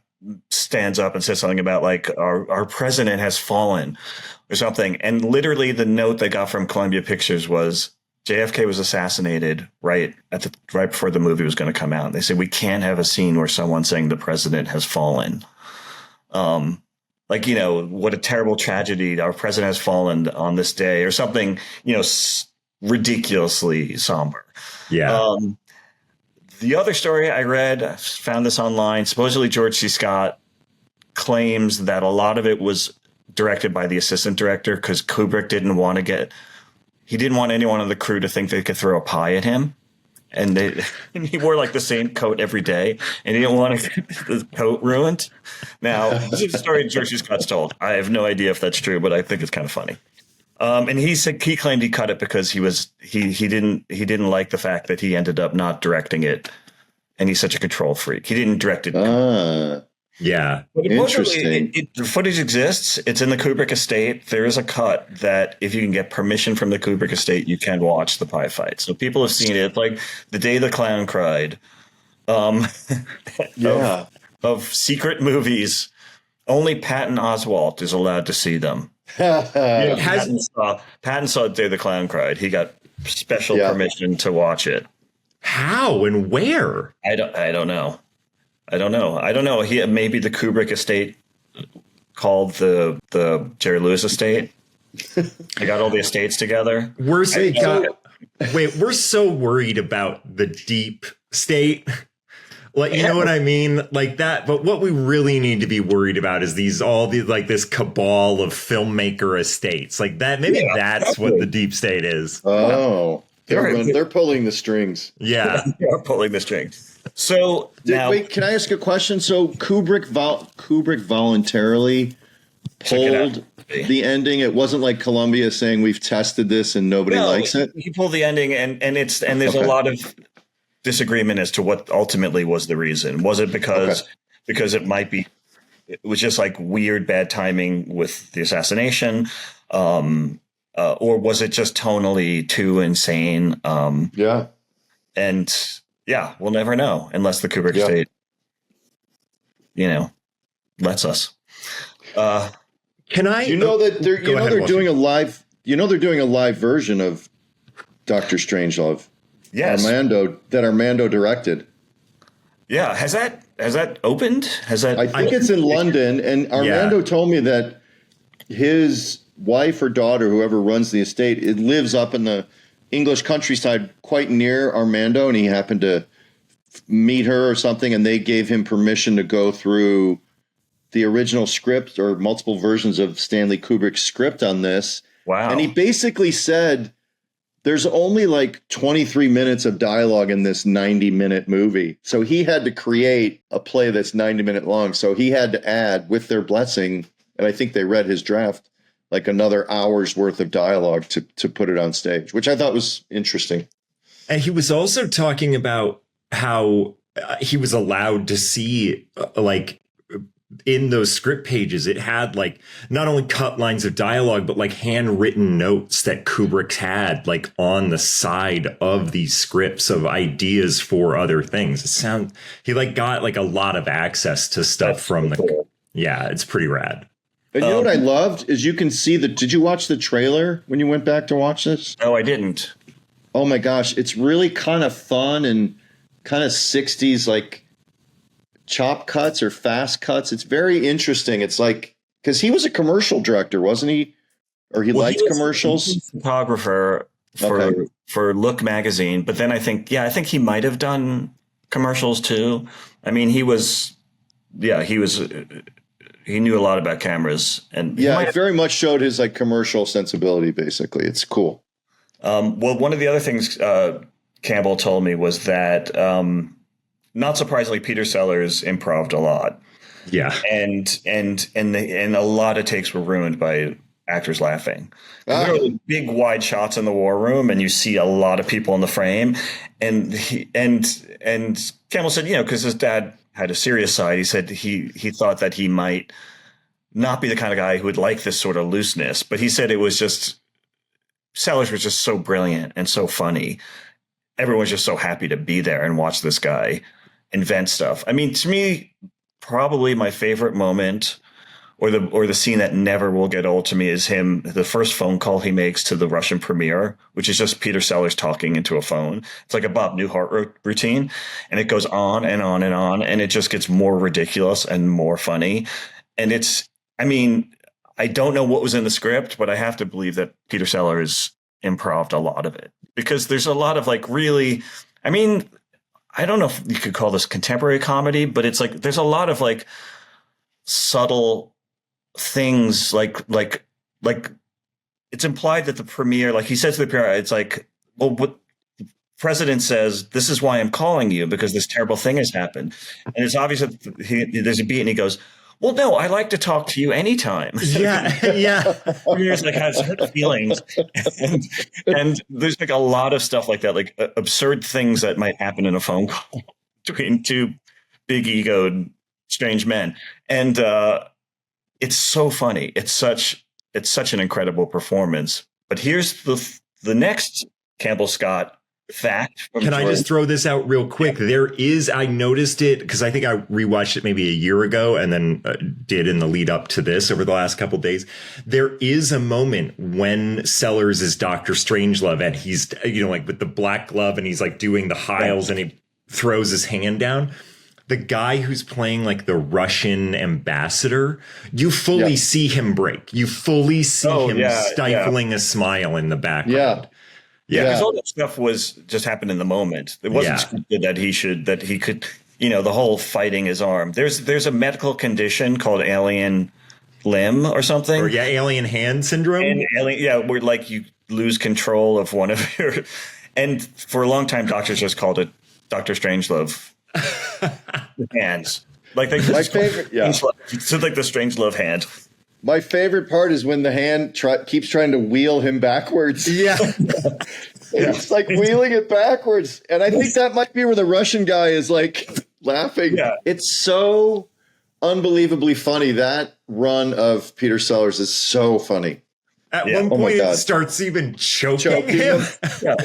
stands up and says something about like our president has fallen or something. And literally the note they got from Columbia Pictures was JFK was assassinated right before the movie was going to come out. They said, we can't have a scene where someone's saying the president has fallen. Like, you know, what a terrible tragedy. Our president has fallen on this day or something, you know, ridiculously somber. Yeah. The other story I read, I found this online. Supposedly George C. Scott claims that a lot of it was directed by the assistant director because Kubrick didn't want anyone on the crew to think they could throw a pie at him. And he wore like the same coat every day, and he didn't want to get the coat ruined. Now, this is the story George C. Scott's told. I have no idea if that's true, but I think it's kind of funny. And he claimed he cut it because he didn't like the fact that he ended up not directing it, and he's such a control freak. He didn't direct it. Yeah. But Interesting. the footage exists. It's in the Kubrick estate. There is a cut that, if you can get permission from the Kubrick estate, you can watch the pie fight. So people have seen it. Like The Day the Clown Cried. Um, Yeah. of secret movies, only Patton Oswalt is allowed to see them. Yeah. Patton saw The Day the Clown Cried. He got special permission to watch it. How and where? I don't know. I don't know. Maybe the Kubrick estate called the Jerry Lewis estate. They got all the estates together. We're so worried about the deep state. Like, you know what I mean? Like that. But what we really need to be worried about is this cabal of filmmaker estates like that. Maybe that's what the deep state is. Oh, they're pulling the strings. Yeah. They're pulling the strings. So wait, can I ask a question? So Kubrick voluntarily pulled the ending. It wasn't like Columbia saying we've tested this and nobody likes it. He pulled the ending, and there's a lot of disagreement as to what ultimately was the reason. Was it because it was just like weird bad timing with the assassination, or was it just tonally too insane? And we'll never know unless the Kubrick estate, lets us. Can I? You know that they're doing a live. They're doing a live version of Dr. Strangelove. Yes, Armando directed. Yeah, has that opened? I think it's in London, and Armando told me that his wife or daughter, whoever runs the estate, it lives up in the English countryside quite near Armando, and he happened to meet her or something, and they gave him permission to go through the original script or multiple versions of Stanley Kubrick's script on this. Wow. And he basically said there's only like 23 minutes of dialogue in this 90-minute movie. So he had to create a play that's 90-minute long. So he had to add, with their blessing, and I think they read his draft, like another hour's worth of dialogue to put it on stage, which I thought was interesting. And he was also talking about how he was allowed to see, in those script pages, it had like not only cut lines of dialogue, but like handwritten notes that Kubrick had like on the side of these scripts of ideas for other things. He like got like a lot of access to stuff from the. Yeah, it's pretty rad. And you know what I loved is you can see did you watch the trailer when you went back to watch this? No, I didn't. Oh my gosh. It's really kind of fun and kind of 60s, like chop cuts or fast cuts. It's very interesting. It's like, because he was a commercial director, wasn't he? Or he liked commercials. He was a photographer for Look magazine. But then I think he might have done commercials too. I mean, he knew a lot about cameras, and it very much showed his like commercial sensibility. Basically, it's cool. Well, one of the other things Campbell told me was that, not surprisingly, Peter Sellers improv'd a lot. Yeah, and a lot of takes were ruined by actors laughing. There were big wide shots in the war room, and you see a lot of people in the frame. And Campbell said, because his dad had a serious side. He said he thought that he might not be the kind of guy who would like this sort of looseness, but he said it was just Sellers was just so brilliant and so funny. Everyone's just so happy to be there and watch this guy invent stuff. I mean, to me, probably my favorite moment or the scene that never will get old to me is the first phone call he makes to the Russian premier, which is just Peter Sellers talking into a phone. It's like a Bob Newhart routine, and it goes on and on and on, and it just gets more ridiculous and more funny. And I don't know what was in the script, but I have to believe that Peter Sellers improv'd a lot of it, because there's a lot of like really, I don't know if you could call this contemporary comedy, but it's like there's a lot of like subtle things like it's implied that the premier, like he says to the premier, it's like, well, what the president says, this is why I'm calling you, because this terrible thing has happened. And it's obvious that there's a beat and he goes, well, no, I like to talk to you anytime. Yeah, yeah. Premier's like has hurt feelings. And there's like a lot of stuff like that, like absurd things that might happen in a phone call between two big egoed Strange Men. And it's so funny. It's such an incredible performance. But here's the next Campbell Scott fact. Can I just throw this out real quick? I noticed it because I think I rewatched it maybe a year ago and then did in the lead up to this over the last couple of days. There is a moment when Sellers is Dr. Strangelove and he's, like with the black glove and he's like doing the Hiles and he throws his hand down. The guy who's playing like the Russian ambassador, you fully see him break. You fully see him stifling a smile in the background. Yeah, because all that stuff just happened in the moment. It wasn't scripted that he could, the whole fighting his arm. There's a medical condition called alien limb or something. Or alien hand syndrome. And where like you lose control of one of your, and for a long time doctors just called it Dr. Strangelove hands. Like my favorite, so like the Strangelove hand. My favorite part is when the hand keeps trying to wheel him backwards. Yeah. It's like wheeling it backwards. And I think that might be where the Russian guy is like laughing. Yeah. It's so unbelievably funny. That run of Peter Sellers is so funny. At one point, it starts even choking him.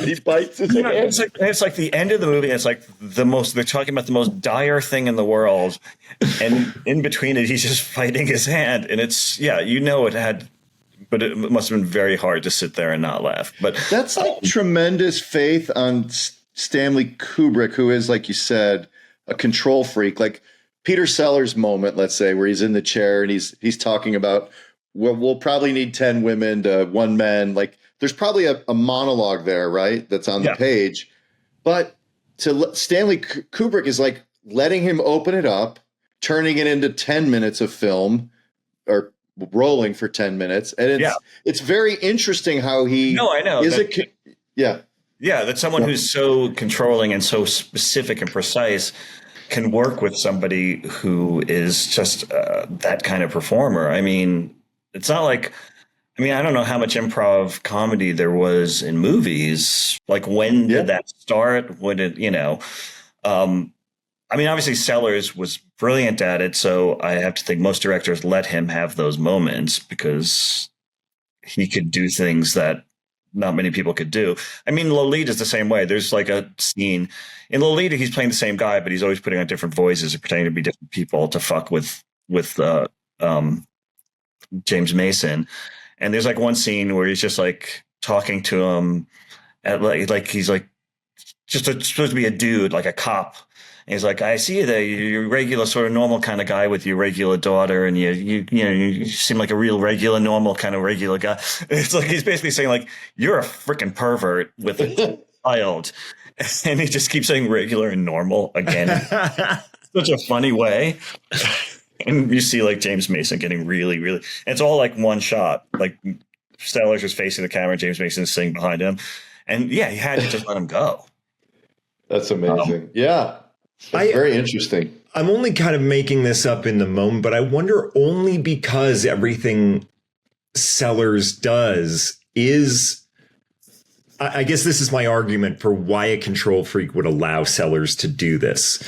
He bites his hand. It's like the end of the movie. It's like they're talking about the most dire thing in the world. And in between it, he's just fighting his hand. And it's, but it must have been very hard to sit there and not laugh. But that's like tremendous faith on Stanley Kubrick, who is, like you said, a control freak. Like Peter Sellers' moment, let's say, where he's in the chair and he's talking about, we'll probably need 10 women to 1 man. Like there's probably a monologue there, right? That's on the page. But Stanley Kubrick is like letting him open it up, turning it into 10 minutes of film or rolling for 10 minutes. And it's very interesting how he that someone who's so controlling and so specific and precise can work with somebody who is just that kind of performer. I mean, it's not like, I don't know how much improv comedy there was in movies. Like when did that start? When did, obviously Sellers was brilliant at it. So I have to think most directors let him have those moments because he could do things that not many people could do. Lolita is the same way. There's like a scene in Lolita, he's playing the same guy, but he's always putting on different voices and pretending to be different people to fuck with James Mason. And there's like one scene where he's just like talking to him at like he's like supposed to be a dude, like a cop. And he's like, I see you there. You're a regular, sort of normal kind of guy with your regular daughter, and you seem like a real regular, normal kind of regular guy. It's like he's basically saying like, you're a freaking pervert with a child, and he just keeps saying regular and normal again. Such a funny way. And you see like James Mason getting really, really, and it's all like one shot. Like Sellers is facing the camera, James Mason is sitting behind him, and he had to just let him go. That's amazing. It's very interesting. I'm only kind of making this up in the moment, but I wonder only because everything Sellers does is, I guess this is my argument for why a control freak would allow Sellers to do this.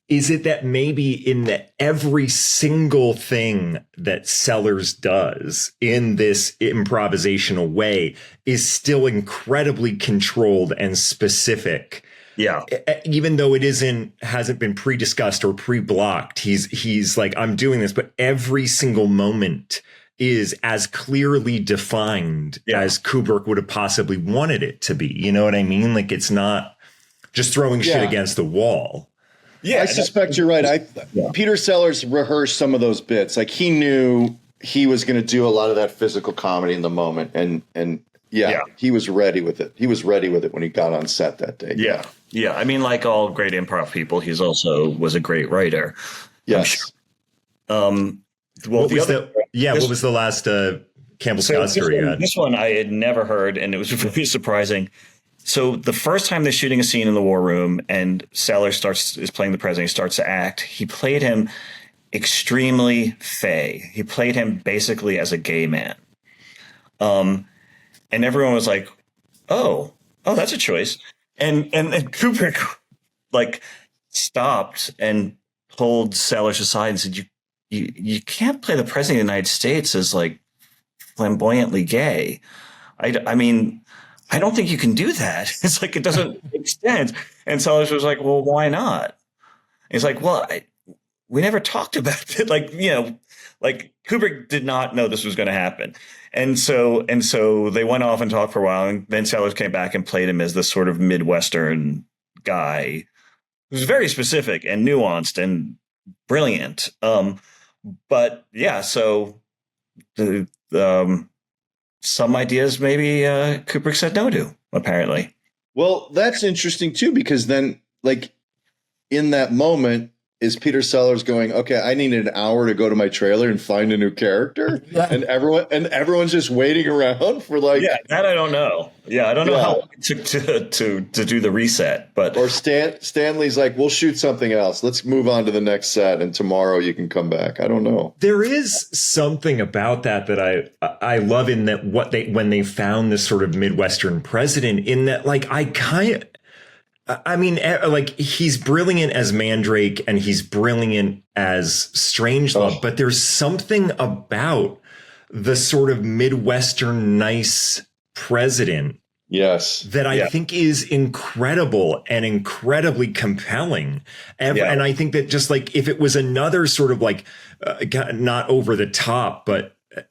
Is it that maybe in every single thing that Sellers does in this improvisational way is still incredibly controlled and specific? Yeah. Even though it hasn't been pre-discussed or pre-blocked, he's like, I'm doing this, but every single moment is as clearly defined as Kubrick would have possibly wanted it to be. You know what I mean? Like it's not just throwing shit against the wall. Yeah, I suspect you're right. Peter Sellers rehearsed some of those bits. Like he knew he was going to do a lot of that physical comedy in the moment, and he was ready with it. He was ready with it when he got on set that day. Yeah. Like all great improv people, he's also was a great writer. Yes. Sure. What was the last Campbell Scott story you had? This one I had never heard, and it was really surprising. So the first time they're shooting a scene in the war room and Sellers is playing the president, he starts to act. He played him extremely fey. He played him basically as a gay man. And everyone was like, oh, that's a choice. And Kubrick like stopped and pulled Sellers aside and said, you can't play the president of the United States as like flamboyantly gay. I mean, I don't think you can do that. It's like, it doesn't make sense. And Sellers was like, well, why not? He's like, well, we never talked about it. Like, like Kubrick did not know this was going to happen. And so they went off and talked for a while. And then Sellers came back and played him as this sort of Midwestern guy who's very specific and nuanced and brilliant. But yeah, so some ideas maybe Kubrick said no to, apparently. Well, that's interesting too, because then like in that moment, is Peter Sellers going, okay, I need an hour to go to my trailer and find a new character? Yeah. And everyone's just waiting around for like... Yeah, that I don't know. Yeah, I don't know how long it took to do the reset. But or Stanley's like, we'll shoot something else. Let's move on to the next set, and tomorrow you can come back. I don't know. There is something about that I love in that when they found this sort of Midwestern president, in that like I mean, like he's brilliant as Mandrake and he's brilliant as Strangelove, but there's something about the sort of Midwestern nice president. Yes. That I think is incredible and incredibly compelling. And I think that just like if it was another sort of like not over the top,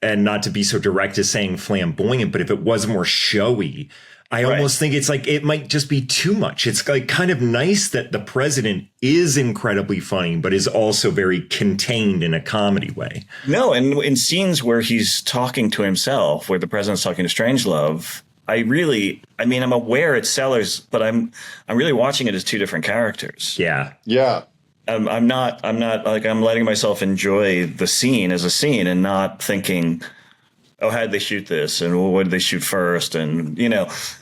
and not to be so direct as saying flamboyant, but if it was more showy, I almost think it's like it might just be too much. It's like kind of nice that the president is incredibly funny, but is also very contained in a comedy way. No, and in scenes where he's talking to himself, where the president's talking to Strangelove, I'm aware it's Sellers, but I'm really watching it as two different characters. Yeah. Yeah. I'm not like, I'm letting myself enjoy the scene as a scene and not thinking, oh, how did they shoot this? And what did they shoot first? And,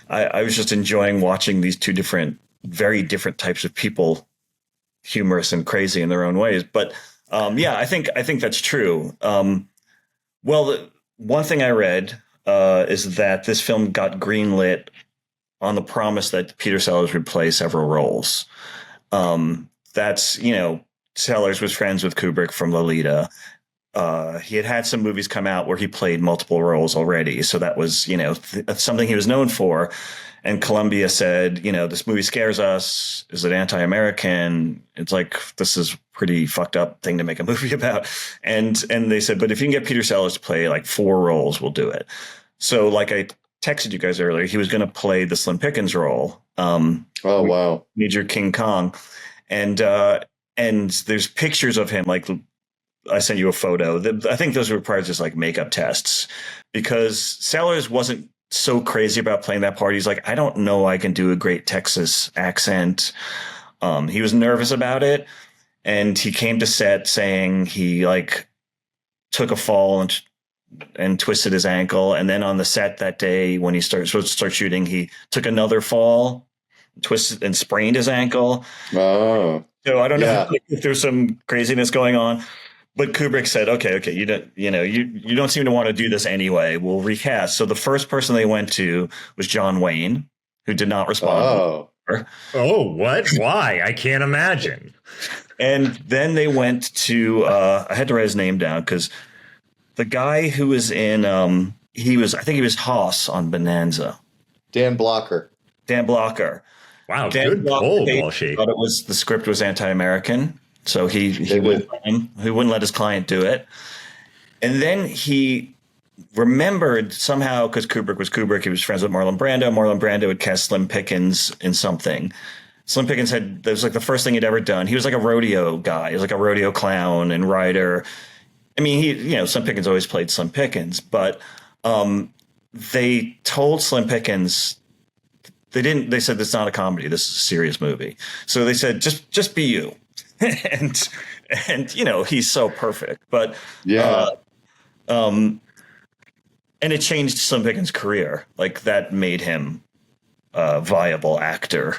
I was just enjoying watching these two very different types of people, humorous and crazy in their own ways. But I think that's true. Well, one thing I read is that this film got greenlit on the promise that Peter Sellers would play several roles. That's, Sellers was friends with Kubrick from Lolita. He had some movies come out where he played multiple roles already. So that was, something he was known for. And Columbia said, this movie scares us. Is it anti-American? It's like, this is pretty fucked up thing to make a movie about. And they said, but if you can get Peter Sellers to play like 4 roles, we'll do it. So like I texted you guys earlier, he was going to play the Slim Pickens role. Oh, wow. Major King Kong. And there's pictures of him, like, I sent you a photo. I think those required just like makeup tests, because Sellers wasn't so crazy about playing that part. He's like, I don't know I can do a great Texas accent. He was nervous about it. And he came to set saying he like took a fall and twisted his ankle. And then on the set that day when he supposed to start shooting, he took another fall, twisted and sprained his ankle. Oh. So I don't know if there's some craziness going on. But Kubrick said, okay, you don't seem to want to do this anyway. We'll recast. So the first person they went to was John Wayne, who did not respond. Oh, what? Why? I can't imagine. And then they went to, I had to write his name down because the guy who was in, I think he was Haas on Bonanza. Dan Blocker. Wow, good pull, Walshy. Thought the script was anti-American. So he wouldn't let his client do it. And then he remembered somehow, because Kubrick was Kubrick, he was friends with Marlon Brando. Marlon Brando had cast Slim Pickens in something. Slim Pickens that was like the first thing he'd ever done. He was like a rodeo guy. He was like a rodeo clown and rider. I mean, Slim Pickens always played Slim Pickens, but they told Slim Pickens, they said, this is not a comedy. This is a serious movie. So they said, just be you. and he's so perfect, but and it changed Slim Pickens' career. Like that made him a viable actor.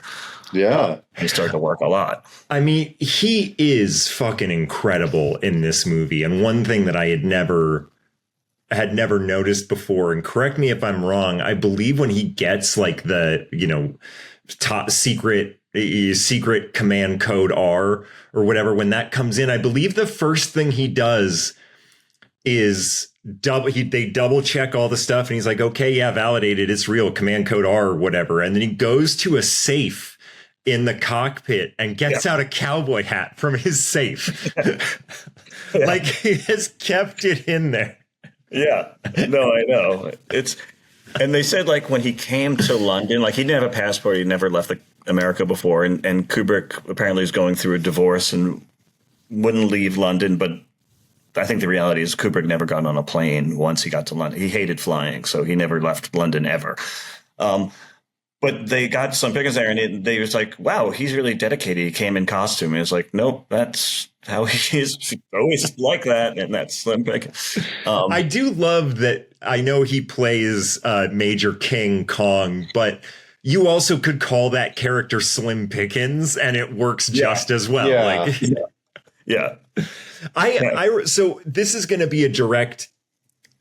He started to work a lot. I mean, he is fucking incredible in this movie. And one thing that I had never noticed before, and correct me if I'm wrong, I believe when he gets like the top secret secret command code R or whatever, when that comes in, I believe the first thing he does is they double check all the stuff and he's like, okay, yeah, validated, it's real, command code R or whatever. And then he goes to a safe in the cockpit and gets out a cowboy hat from his safe. Like he has kept it in there. Yeah, no, I know. And they said, like, when he came to London, like, he didn't have a passport. He'd never left America before. And Kubrick apparently was going through a divorce and wouldn't leave London. But I think the reality is Kubrick never got on a plane once he got to London. He hated flying, so he never left London ever. But they got some pictures there, and they was like, wow, he's really dedicated. He came in costume. And it's like, nope, that's how he is. He's always like that. And that's Slim Pickens. I do love that. I know he plays Major King Kong, but you also could call that character Slim Pickens and it works just as well. So this is going to be a direct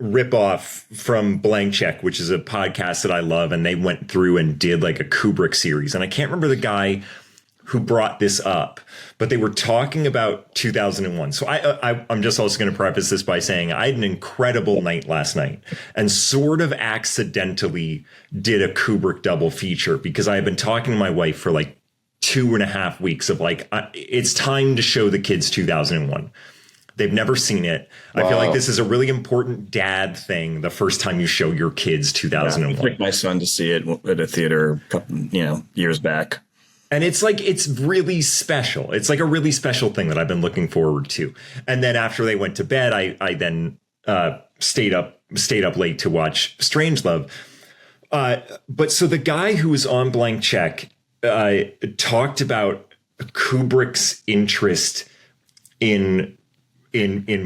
ripoff from Blank Check, which is a podcast that I love, and they went through and did like a Kubrick series, and I can't remember the guy who brought this up, but they were talking about 2001. So I'm just also going to preface this by saying I had an incredible night last night and sort of accidentally did a Kubrick double feature because I had been talking to my wife for like 2.5 weeks of like, it's time to show the kids 2001. They've never seen it. Wow. I feel like this is a really important dad thing. The first time you show your kids 2001. I took my son to see it at a theater, years back. And it's like, it's really special. It's like a really special thing that I've been looking forward to. And then after they went to bed, I then stayed up late to watch Strangelove. But so the guy who was on Blank Check talked about Kubrick's interest in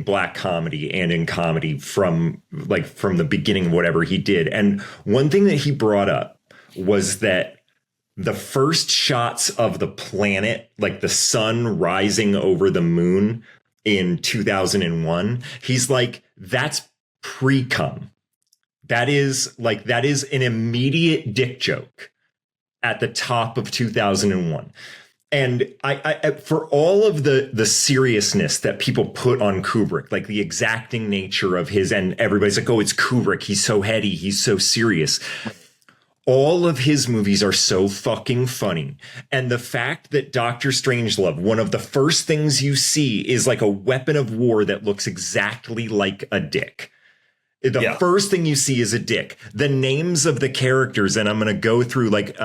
black comedy and in comedy from the beginning of whatever he did. And one thing that he brought up was that the first shots of the planet, like the sun rising over the moon in 2001, he's like, that's pre-cum. That is an immediate dick joke at the top of 2001. And I for all of the seriousness that people put on Kubrick, like the exacting nature of his, and everybody's like, oh, it's Kubrick, he's so heady, he's so serious. All of his movies are so fucking funny. And the fact that Dr. Strangelove, one of the first things you see is like a weapon of war that looks exactly like a dick. The first thing you see is a dick. The names of the characters, and I'm going to go through like,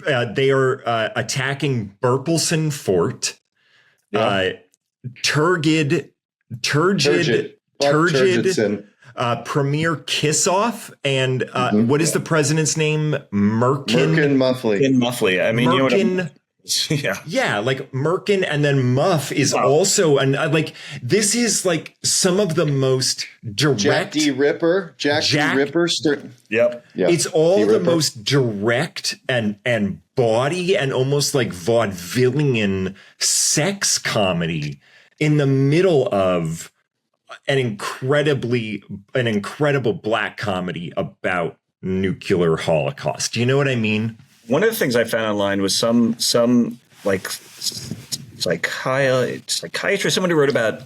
they are attacking Burpelson Fort, Turgid, Premier Kissoff, and what is the president's name? Merkin Muffley. I mean, Merkin. Yeah, like Merkin, and then Muff is also, and like this is like some of the most direct. Jack D. Ripper. Yep. It's all the most direct and bawdy and almost like vaudevillian sex comedy in the middle of an incredible black comedy about nuclear holocaust. Do you know what I mean? One of the things I found online was some like psychiatrist, someone who wrote about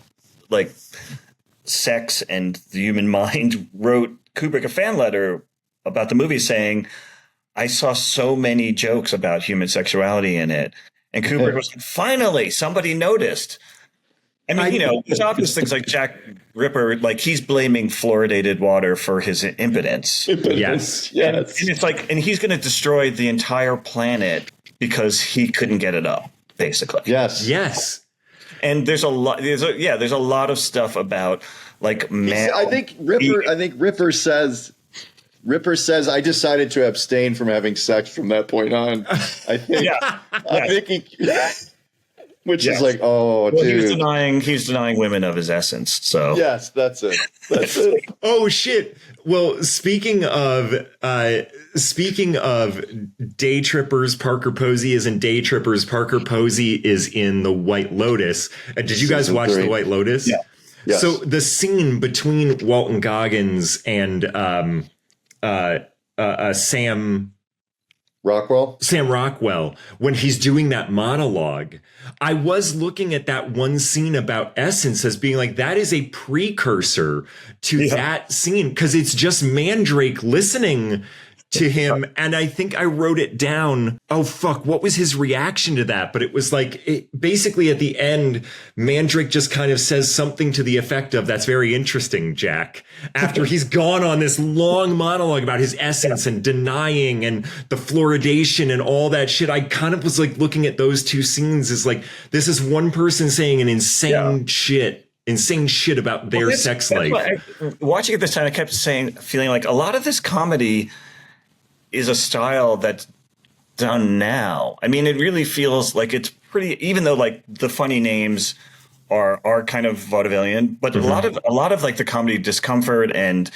like sex and the human mind, wrote Kubrick a fan letter about the movie saying, I saw so many jokes about human sexuality in it. And Kubrick was like, finally, somebody noticed. I mean, there's obvious things like Jack Ripper, like he's blaming fluoridated water for his impotence. Yes. And it's like, and he's going to destroy the entire planet because he couldn't get it up, basically. Yes. And there's a lot of stuff about like man. I think Ripper says, I decided to abstain from having sex from that point on. I think. I think he. Which is like, dude. He's denying women of his essence. So yes, that's it. Oh shit. Well, speaking of Daytrippers, Parker Posey is in Daytrippers. Parker Posey is in The White Lotus. Did you guys watch The White Lotus? Yeah. Yes. So the scene between Walton Goggins and Sam Rockwell? Sam Rockwell, when he's doing that monologue, I was looking at that one scene about Essence as being like, that is a precursor to that scene, because it's just Mandrake listening to him. And I think I wrote it down. Oh, fuck. What was his reaction to that? But it was like, basically at the end, Mandrake just kind of says something to the effect of, that's very interesting, Jack. After he's gone on this long monologue about his essence and denying and the fluoridation and all that shit. I kind of was like looking at those two scenes as like, this is one person saying an insane shit about their sex life. Watching it this time, I kept feeling like a lot of this comedy is a style that's done now. I mean, it really feels like it's pretty, even though like the funny names are kind of vaudevillian, but a lot of like the comedy discomfort and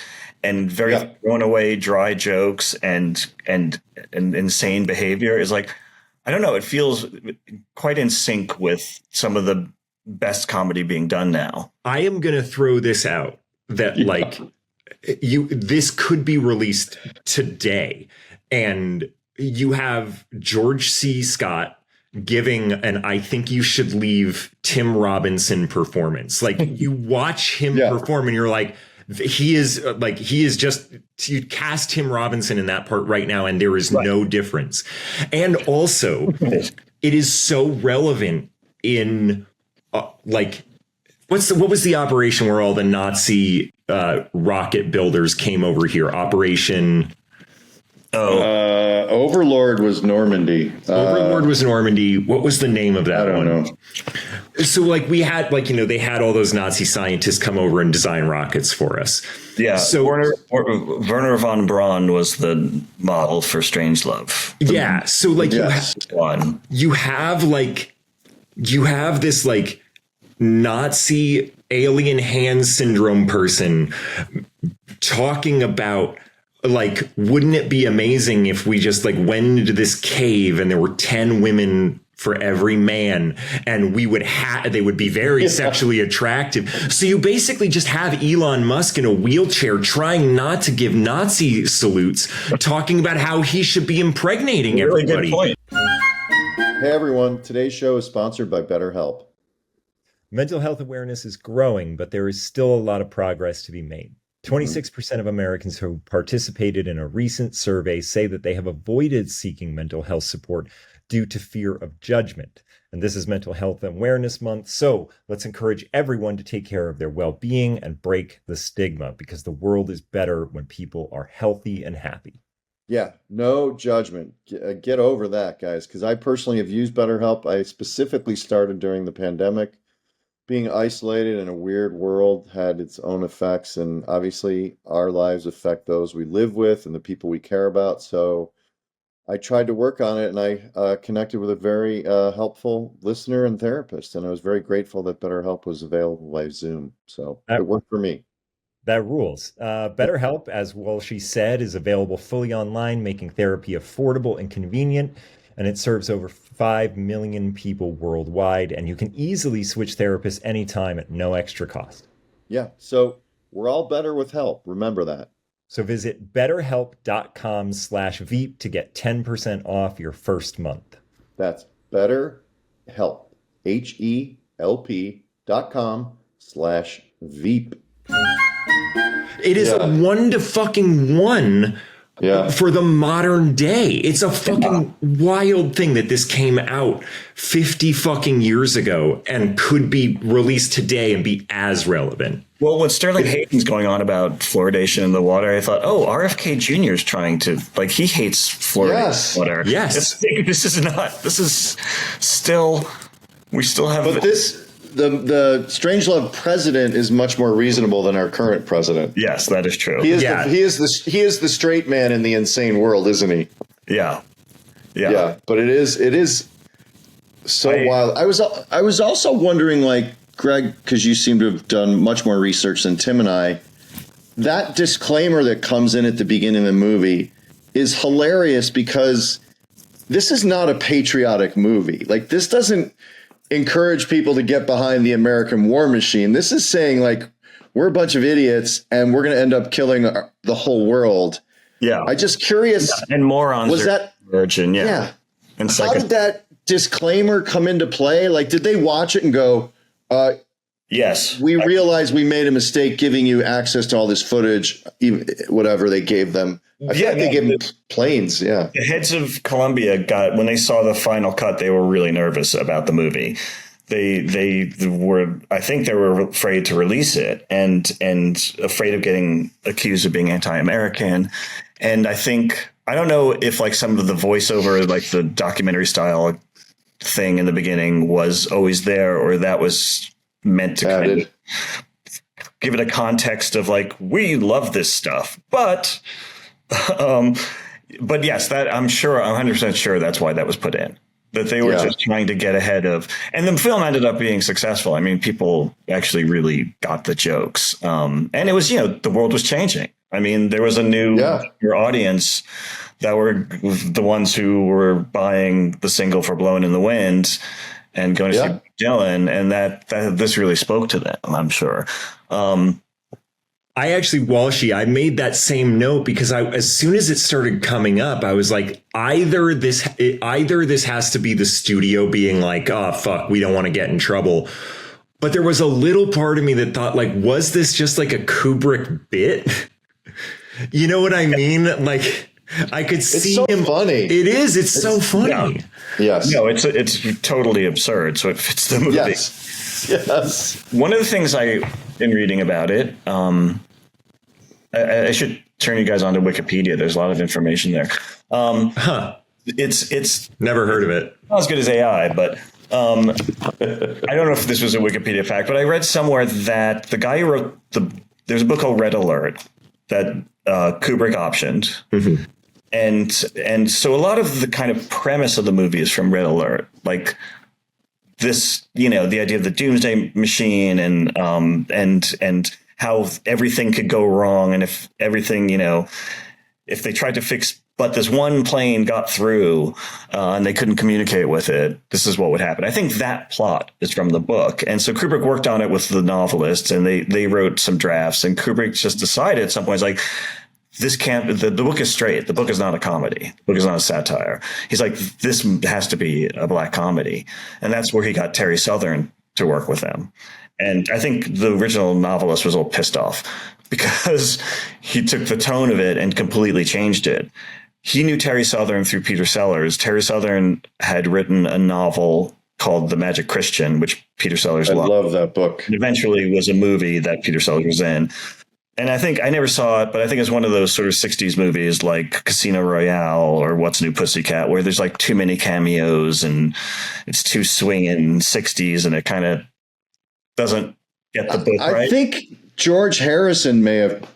very thrown away dry jokes and insane behavior is like, I don't know, it feels quite in sync with some of the best comedy being done now. I am going to throw this out that like this could be released today, and you have George C. Scott giving an I think you should leave Tim Robinson performance. Like you watch him perform and you're like, he is just, you cast Tim Robinson in that part right now and there is no difference. And also it is so relevant in like, what was the operation where all the Nazi rocket builders came over here? Operation. Overlord was Normandy. Overlord was Normandy. What was the name of that one? I don't know. So like we had they had all those Nazi scientists come over and design rockets for us. Yeah. So Werner von Braun was the model for Strangelove. Yeah. So like you have this like Nazi alien hand syndrome person talking about like, wouldn't it be amazing if we just like went into this cave and there were 10 women for every man and we would they would be very sexually attractive. So you basically just have Elon Musk in a wheelchair trying not to give Nazi salutes, talking about how he should be impregnating everybody. Good point. Hey everyone, today's show is sponsored by BetterHelp. Mental health awareness is growing, but there is still a lot of progress to be made. 26% of Americans who participated in a recent survey say that they have avoided seeking mental health support due to fear of judgment. And this is Mental Health Awareness Month. So let's encourage everyone to take care of their well-being and break the stigma, because the world is better when people are healthy and happy. Yeah, no judgment. Get over that, guys, because I personally have used BetterHelp. I specifically started during the pandemic. Being isolated in a weird world had its own effects, and obviously our lives affect those we live with and the people we care about. So I tried to work on it, and I connected with a very helpful listener and therapist, and I was very grateful that BetterHelp was available by Zoom. So it worked for me. That rules. BetterHelp, as well she said, is available fully online, making therapy affordable and convenient. And it serves over 5 million people worldwide. And you can easily switch therapists anytime at no extra cost. Yeah. So we're all better with help. Remember that. So visit betterhelp.com/Veep to get 10% off your first month. That's BetterHelp. HELP.com/Veep. It is a 1-to-1 for the modern day. It's a fucking wild thing that this came out 50 fucking years ago and could be released today and be as relevant. Well, when Sterling Hayden's going on about fluoridation in the water, I thought, RFK Jr. is trying to, like, he hates fluoridated water. Yes. This is still, we still have. But the Strangelove president is much more reasonable than our current president. Yes, that is true. He is the straight man in the insane world, isn't he? Yeah. But it is so wild. I was also wondering, like, Greg, because you seem to have done much more research than Tim and I, that disclaimer that comes in at the beginning of the movie is hilarious, because this is not a patriotic movie. Like, this doesn't encourage people to get behind the American war machine. This is saying, like, we're a bunch of idiots and we're going to end up killing the whole world. Yeah. I'm just curious. And morons Virgin, yeah. Yeah. And how did that disclaimer come into play? Like, did they watch it and go, yes, we realized we made a mistake giving you access to all this footage, even whatever they gave them. I feel like they gave them planes. Yeah. The heads of Columbia when they saw the final cut, they were really nervous about the movie. They were, I think they were afraid to release it and afraid of getting accused of being anti-American. And I don't know if like some of the voiceover, like the documentary style thing in the beginning was always there, or that was meant to kind of give it a context of like, we love this stuff, but yes, that I'm 100% sure that's why that was put in, that they were just trying to get ahead of, and the film ended up being successful. I mean, people actually really got the jokes. And it was, the world was changing. I mean, there was a new audience that were the ones who were buying the single for Blowing in the Wind and going to see Dylan, and that this really spoke to them, I'm sure. I actually, Walshy, I made that same note because as soon as it started coming up, I was like, either this has to be the studio being like, oh, fuck, we don't want to get in trouble. But there was a little part of me that thought, like, was this just like a Kubrick bit? You know what I mean? Like, I could see him. Funny. It is. It's so funny. Yeah. Yes. No, it's totally absurd. So it fits the movie. Yes. One of the things in reading about it, I should turn you guys on to Wikipedia. There's a lot of information there. It's never heard of it. Not as good as AI, but I don't know if this was a Wikipedia fact, but I read somewhere that the guy who wrote there's a book called Red Alert that Kubrick optioned. Mm-hmm. And so a lot of the kind of premise of the movie is from Red Alert, like this, the idea of the doomsday machine and how everything could go wrong. And if everything, if they tried to fix, but this one plane got through and they couldn't communicate with it, this is what would happen. I think that plot is from the book. And so Kubrick worked on it with the novelists, and they wrote some drafts, and Kubrick just decided at some point, like, this can't, the book is straight. The book is not a comedy. The book is not a satire. He's like, this has to be a black comedy. And that's where he got Terry Southern to work with him. And I think the original novelist was a little pissed off because he took the tone of it and completely changed it. He knew Terry Southern through Peter Sellers. Terry Southern had written a novel called The Magic Christian, which Peter Sellers loved. I love that book. It eventually was a movie that Peter Sellers was in. And I think I never saw it, but I think it's one of those sort of 60s movies like Casino Royale or What's New Pussycat, where there's like too many cameos and it's too swinging 60s, and it kind of doesn't get the book right. I think George Harrison may have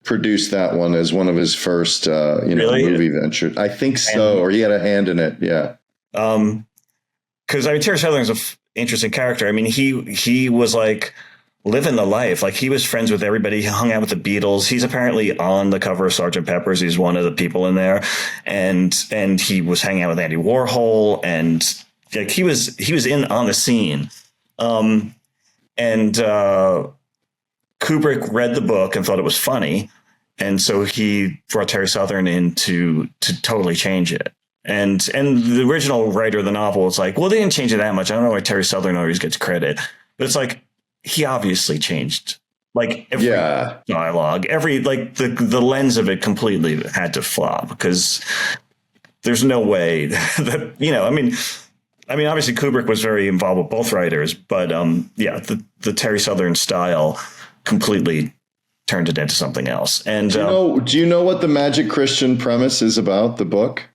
produced that one as one of his first, really? movie ventures. I think so, or he had a hand in it. Yeah. Because Terry Southern's an interesting character. I mean, he was like living the life. Like, he was friends with everybody. He hung out with the Beatles. He's apparently on the cover of Sgt. Pepper's. He's one of the people in there, and he was hanging out with Andy Warhol, and like he was in on the scene. And Kubrick read the book and thought it was funny, and so he brought Terry Southern in to totally change it. And the original writer of the novel was like, well, they didn't change it that much. I don't know why Terry Southern always gets credit, but it's like, he obviously changed like every dialogue, every, like the lens of it completely had to flop, because there's no way that, I mean, obviously Kubrick was very involved with both writers, but the Terry Southern style completely turned it into something else. And do you know what The Magic Christian premise is about, the book?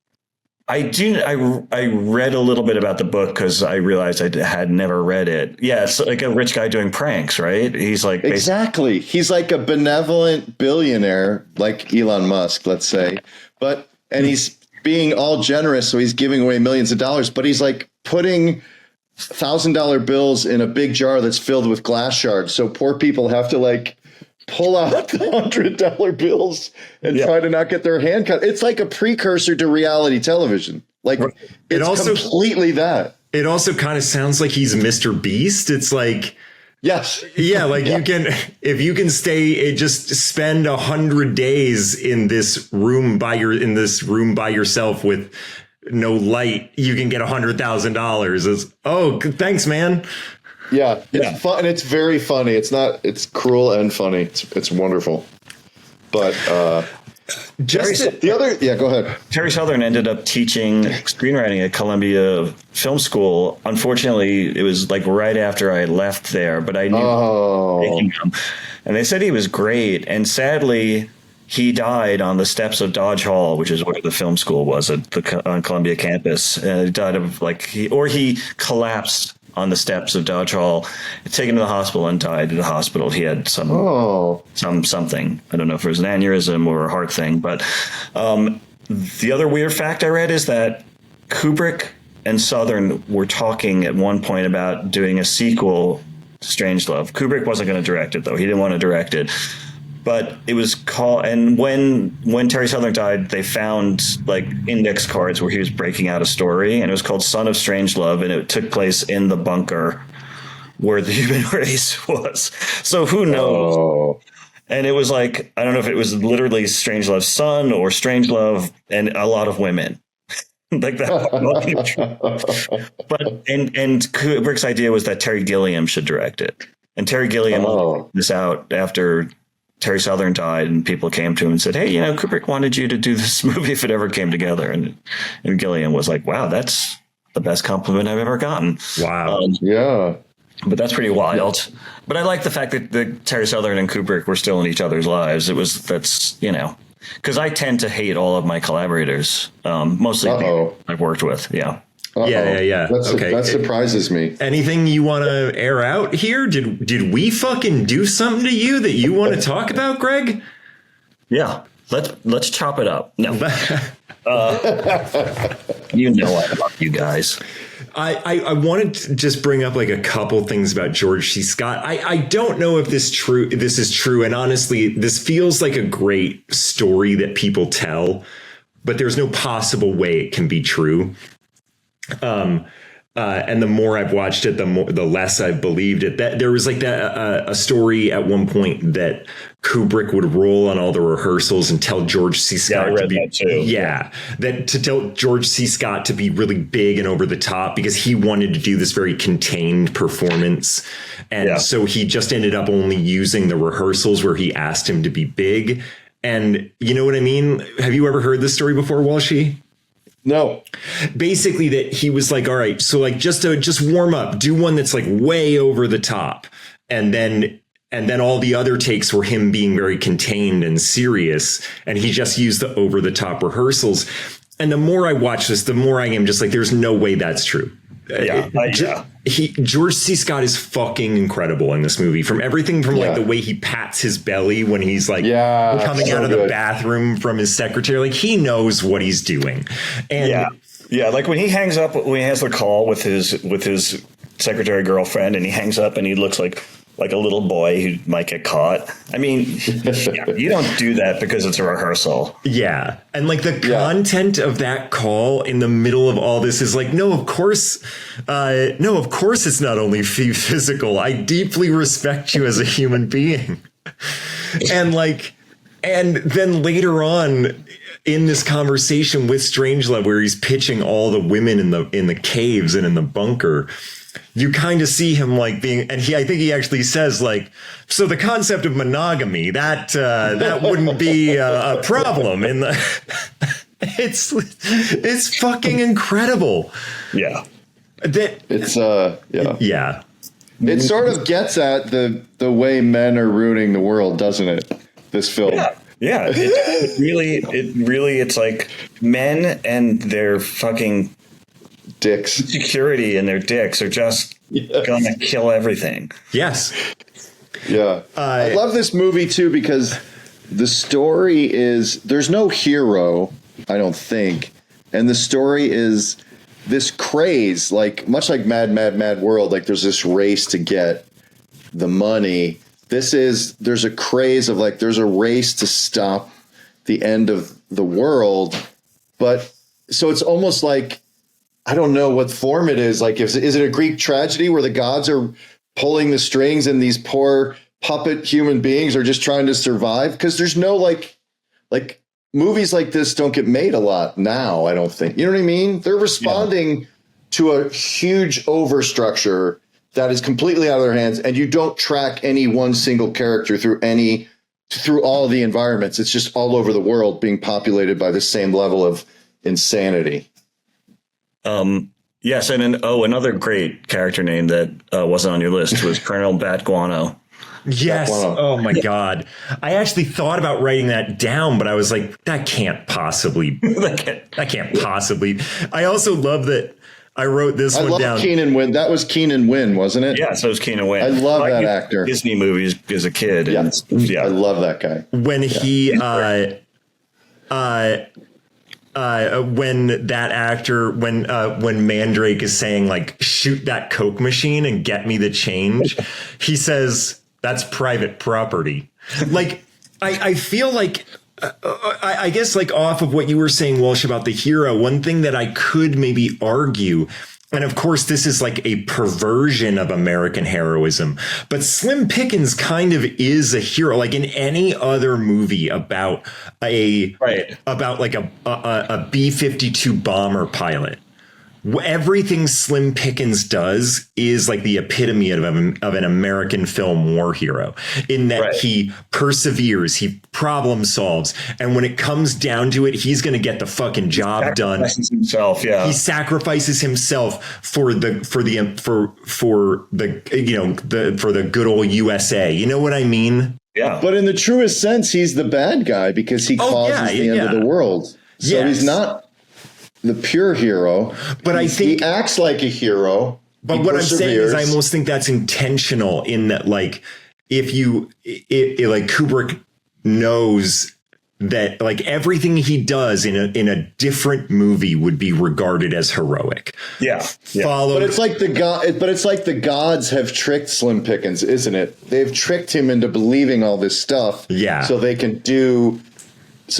I do. I read a little bit about the book because I realized I had never read it. Yeah, it's like a rich guy doing pranks, right? He's like exactly. He's like a benevolent billionaire, like Elon Musk, let's say, and he's being all generous, so he's giving away millions of dollars. But he's like putting $1,000 bills in a big jar that's filled with glass shards, so poor people have to like pull out the $100 bills and try to not get their hand cut. It's like a precursor to reality television. Like, it's also completely that. It also kind of sounds like he's Mr. Beast. It's like, yes. Yeah. Like if you can just spend 100 days in this room by yourself with no light, you can get $100,000. Oh, thanks, man. Yeah, it's fun. It's very funny. It's cruel and funny. It's wonderful. But go ahead. Terry Southern ended up teaching screenwriting at Columbia Film School. Unfortunately, it was like right after I left there, but I knew taking him. And they said he was great. And sadly, he died on the steps of Dodge Hall, which is where the film school was on Columbia campus. He died of he collapsed on the steps of Dodge Hall, taken to the hospital and died in the hospital. He had something. I don't know if it was an aneurysm or a heart thing. But the other weird fact I read is that Kubrick and Southern were talking at one point about doing a sequel to Strangelove. Kubrick wasn't going to direct it, though. He didn't want to direct it. But it was called, and when Terry Southern died, they found like index cards where he was breaking out a story, and it was called Son of Strangelove, and it took place in the bunker where the human race was. So who knows? Oh. And it was like, I don't know if it was literally Strangelove's son or Strangelove and a lot of women. Like that. But and Kubrick's idea was that Terry Gilliam should direct it, and Terry Gilliam let this out after Terry Southern died, and people came to him and said, "Hey, Kubrick wanted you to do this movie if it ever came together." And Gilliam was like, "Wow, that's the best compliment I've ever gotten." Wow. Yeah. But that's pretty wild. But I like the fact that Terry Southern and Kubrick were still in each other's lives. Because I tend to hate all of my collaborators, mostly people I've worked with. Yeah. Yeah. That surprises me. Anything you want to air out here? Did we fucking do something to you that you want to talk about, Greg? Yeah. Let's chop it up. No. You know I love you guys. I wanted to just bring up like a couple things about George C. Scott. I don't know if this is true. And honestly, this feels like a great story that people tell, but there's no possible way it can be true. And the more I've watched it, the less I've believed it. That there was like a story at one point that Kubrick would roll on all the rehearsals and tell George C. Scott to tell George C. Scott to be really big and over the top because he wanted to do this very contained performance. And so he just ended up only using the rehearsals where he asked him to be big. And you know what I mean? Have you ever heard this story before, Walshy? No. Basically that he was like, all right, so like just warm up, do one that's like way over the top. And then all the other takes were him being very contained and serious. And he just used the over the top rehearsals. And the more I watch this, the more I am just like, there's no way that's true. George C. Scott is fucking incredible in this movie. From everything from like the way he pats his belly when he's like coming out of the bathroom from his secretary, like he knows what he's doing. And like when he hangs up, when he has the call with his secretary girlfriend, and he hangs up and he looks like a little boy who might get caught. I mean, you don't do that because it's a rehearsal. Yeah. And like the content of that call in the middle of all this is like, no, of course it's not only physical. I deeply respect you as a human being. And then later on in this conversation with Strangelove, where he's pitching all the women in the caves and in the bunker, you kind of see him like being, and I think he actually says like, so the concept of monogamy, that wouldn't be a problem in the, it's fucking incredible. Yeah. It sort of gets at the way men are ruining the world, doesn't it? This film. Yeah. It really, it's like men and their fucking dicks, security and their dicks are just gonna kill everything. Yes. Yeah. I love this movie too because the story is, there's no hero, I don't think, and the story is this craze, like much like Mad World, like there's this race to get the money. There's a craze of like there's a race to stop the end of the world, but so it's almost like, I don't know what form it is. Like, is it a Greek tragedy where the gods are pulling the strings and these poor puppet human beings are just trying to survive? Because there's no like movies like this don't get made a lot now, I don't think. You know what I mean? They're responding to a huge overstructure that is completely out of their hands, and you don't track any one single character through all the environments. It's just all over the world being populated by the same level of insanity. Yes, and another great character name that wasn't on your list was Colonel Bat Guano. Yes. Oh my God. I actually thought about writing that down, but I was like, that can't possibly. that can't possibly. I also love that I wrote this one down. Keenan Wynn. That was Keenan Wynn, wasn't it? Yeah, so it was Keenan Wynn. I love that actor. Disney movies as a kid. Yeah. Yeah. I love that guy. When he, when that actor, when Mandrake is saying like, shoot that Coke machine and get me the change, he says, that's private property. Like, I feel like, I guess like off of what you were saying, Walsh, about the hero, one thing that I could maybe argue, and of course this is like a perversion of American heroism, but Slim Pickens kind of is a hero. Like in any other movie about about like a B-52 bomber pilot, everything Slim Pickens does is like the epitome of an American film war hero, in that he perseveres, he problem solves, and when it comes down to it, he's going to get the fucking job done. Himself, yeah. He sacrifices himself for the good old USA. You know what I mean? Yeah. But in the truest sense, he's the bad guy because he causes the end of the world. So he's not the pure hero, but I think he acts like a hero. But what I'm saying is, I almost think that's intentional, in that, like, if like Kubrick knows that like everything he does in a different movie would be regarded as heroic. Yeah. But it's like the gods have tricked Slim Pickens, isn't it? They've tricked him into believing all this stuff. Yeah. So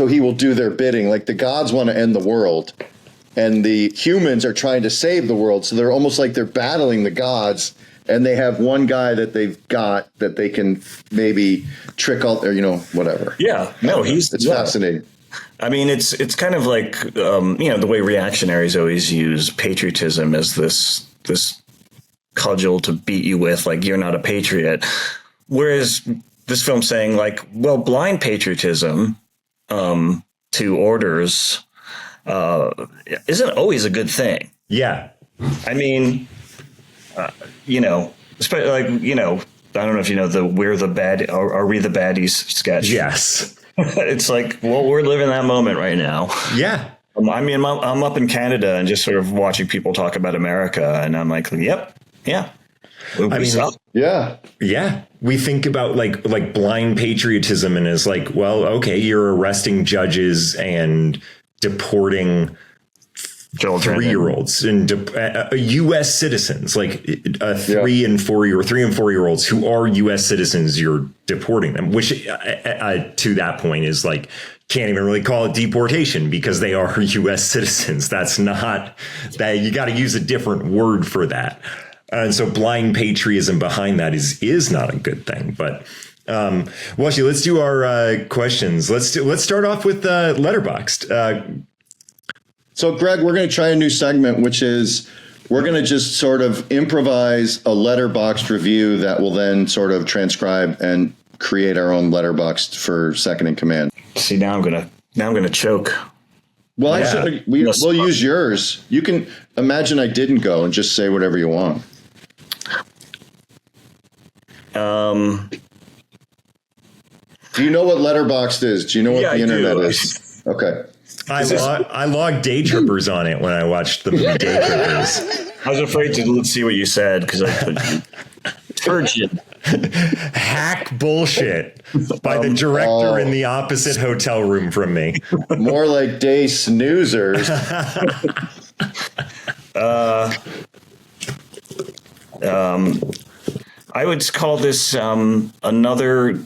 he will do their bidding. Like the gods want to end the world, and the humans are trying to save the world. So they're almost like they're battling the gods, and they have one guy that they've got that they can maybe trick all, or, whatever. Yeah. No, it's fascinating. I mean, it's kind of like, the way reactionaries always use patriotism as this cudgel to beat you with, like, you're not a patriot. Whereas this film's saying, like, well, blind patriotism to orders isn't always a good thing. Yeah. I mean, especially like, I don't know if you know the "We're the Bad" or "Are We the Baddies" sketch. Yes. It's like, well, we're living that moment right now. Yeah. I mean, I'm up in Canada and just sort of watching people talk about America, and I'm like, yep. Yeah. Yeah. We think about like blind patriotism, and is like, well, okay, you're arresting judges and deporting children, 3-year-olds and U.S. citizens, like 3 and 4-year-olds who are U.S. citizens. You're deporting them, which to that point is like, can't even really call it deportation because they are U.S. citizens. That's not that. You got to use a different word for that. And so blind patriotism behind that is not a good thing. But Washi, let's do our questions. Let's start off with Letterboxd. So, Greg, we're going to try a new segment, which is we're going to just sort of improvise a Letterboxd review that will then sort of transcribe and create our own Letterboxd for Second in Command. See, now I'm gonna choke. Well, we'll use yours. You can imagine I didn't go and just say whatever you want. Do you know what Letterboxd is? Do you know what the internet is? Okay. I logged Daytrippers on it when I watched the movie Daytrippers. I was afraid to see what you said because I put turgid. Hack bullshit by the director in the opposite hotel room from me. More like day snoozers. I would call this another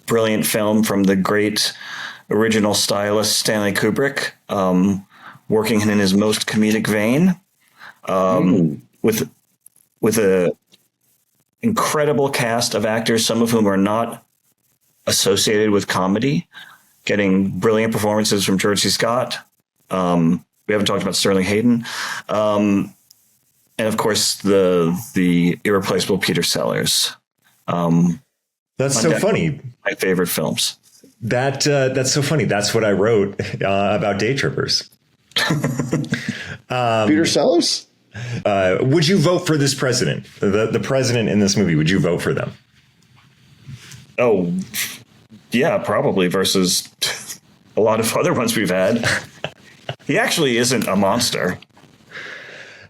brilliant film from the great original stylist Stanley Kubrick, working in his most comedic vein, with a incredible cast of actors, some of whom are not associated with comedy, getting brilliant performances from George C. Scott. We haven't talked about Sterling Hayden. And of course, the irreplaceable Peter Sellers. That's so funny. My favorite films. That's so funny. That's what I wrote about Daytrippers. Peter Sellers? Would you vote for this president? The president in this movie, would you vote for them? Oh, yeah, probably, versus a lot of other ones we've had. He actually isn't a monster.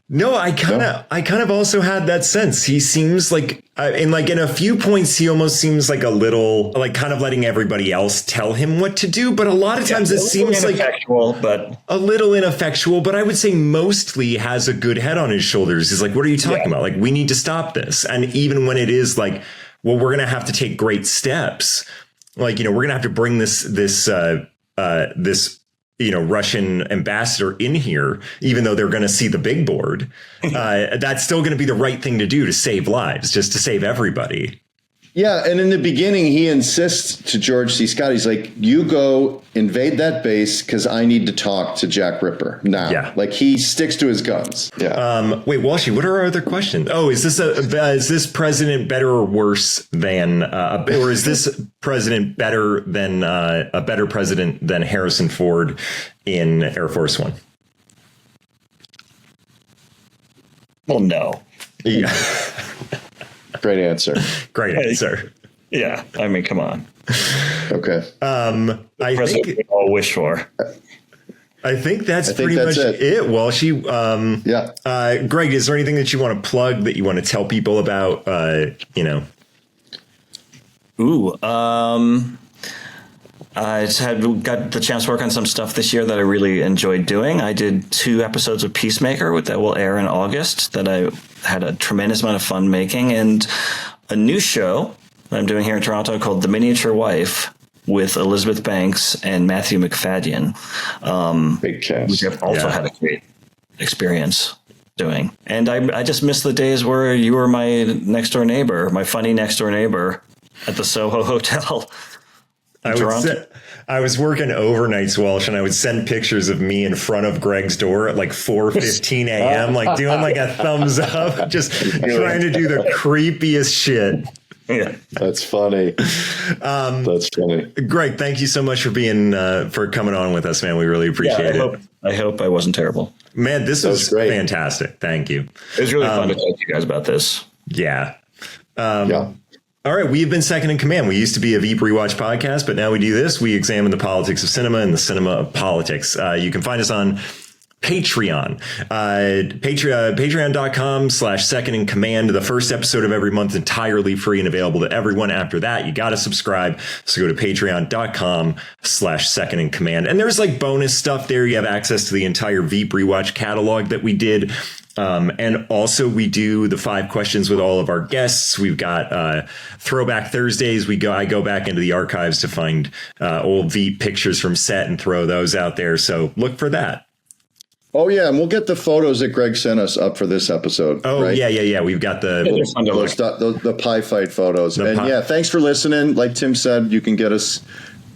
No, I kind of also had that sense. He seems like, in a few points, he almost seems like a little, like kind of letting everybody else tell him what to do. But a lot of times it seems like a little ineffectual, but I would say mostly has a good head on his shoulders. He's like, what are you talking about? Like, we need to stop this. And even when it is like, well, we're going to have to take great steps. Like, we're going to have to bring this Russian ambassador in here, even though they're going to see the big board, that's still going to be the right thing to do to save lives, just to save everybody. Yeah. And in the beginning, he insists to George C. Scott, he's like, you go invade that base because I need to talk to Jack Ripper now. Yeah. Like, he sticks to his guns. Yeah. Wait, Walshy, what are our other questions? Oh, is this president better or worse than, or is this president better than a better president than Harrison Ford in Air Force One? Well, no. Yeah. Great answer. Great answer. Yeah. I mean, come on. Okay. I think we all wish for. I think that's pretty much it. Well, Greg, is there anything that you want to plug, that you want to tell people about? I just got the chance to work on some stuff this year that I really enjoyed doing. I did 2 episodes of Peacemaker that will air in August that I had a tremendous amount of fun making, and a new show that I'm doing here in Toronto called The Miniature Wife with Elizabeth Banks and Matthew McFadden. Big cast. Which I've also had a great experience doing. And I just miss the days where you were my next door neighbor, my funny next door neighbor at the Soho Hotel. I was working overnights, Walsh, and I would send pictures of me in front of Greg's door at like 4:15 a.m., like doing like a thumbs up, just trying to do the creepiest shit. Yeah, that's funny. That's funny. Greg, thank you so much for being for coming on with us, man. We really appreciate it. I hope I wasn't terrible. Man, this was fantastic. Thank you. It was really fun to talk to you guys about this. Yeah. All right, we've been Second in Command. We used to be a Veep Rewatch podcast, but now we do this. We examine the politics of cinema and the cinema of politics. You can find us on Patreon, patreon.com/Second in Command. The first episode of every month entirely free and available to everyone. After that, you got to subscribe. So go to patreon.com/Second in Command. And there's like bonus stuff there. You have access to the entire Veep Rewatch catalog that we did. And also we do the 5 questions with all of our guests. We've got Throwback Thursdays. I go back into the archives to find old Veep pictures from set and throw those out there. So look for that. Oh, yeah. And we'll get the photos that Greg sent us up for this episode. Oh, right? Yeah. We've got the pie fight photos. Thanks for listening. Like Tim said, you can get us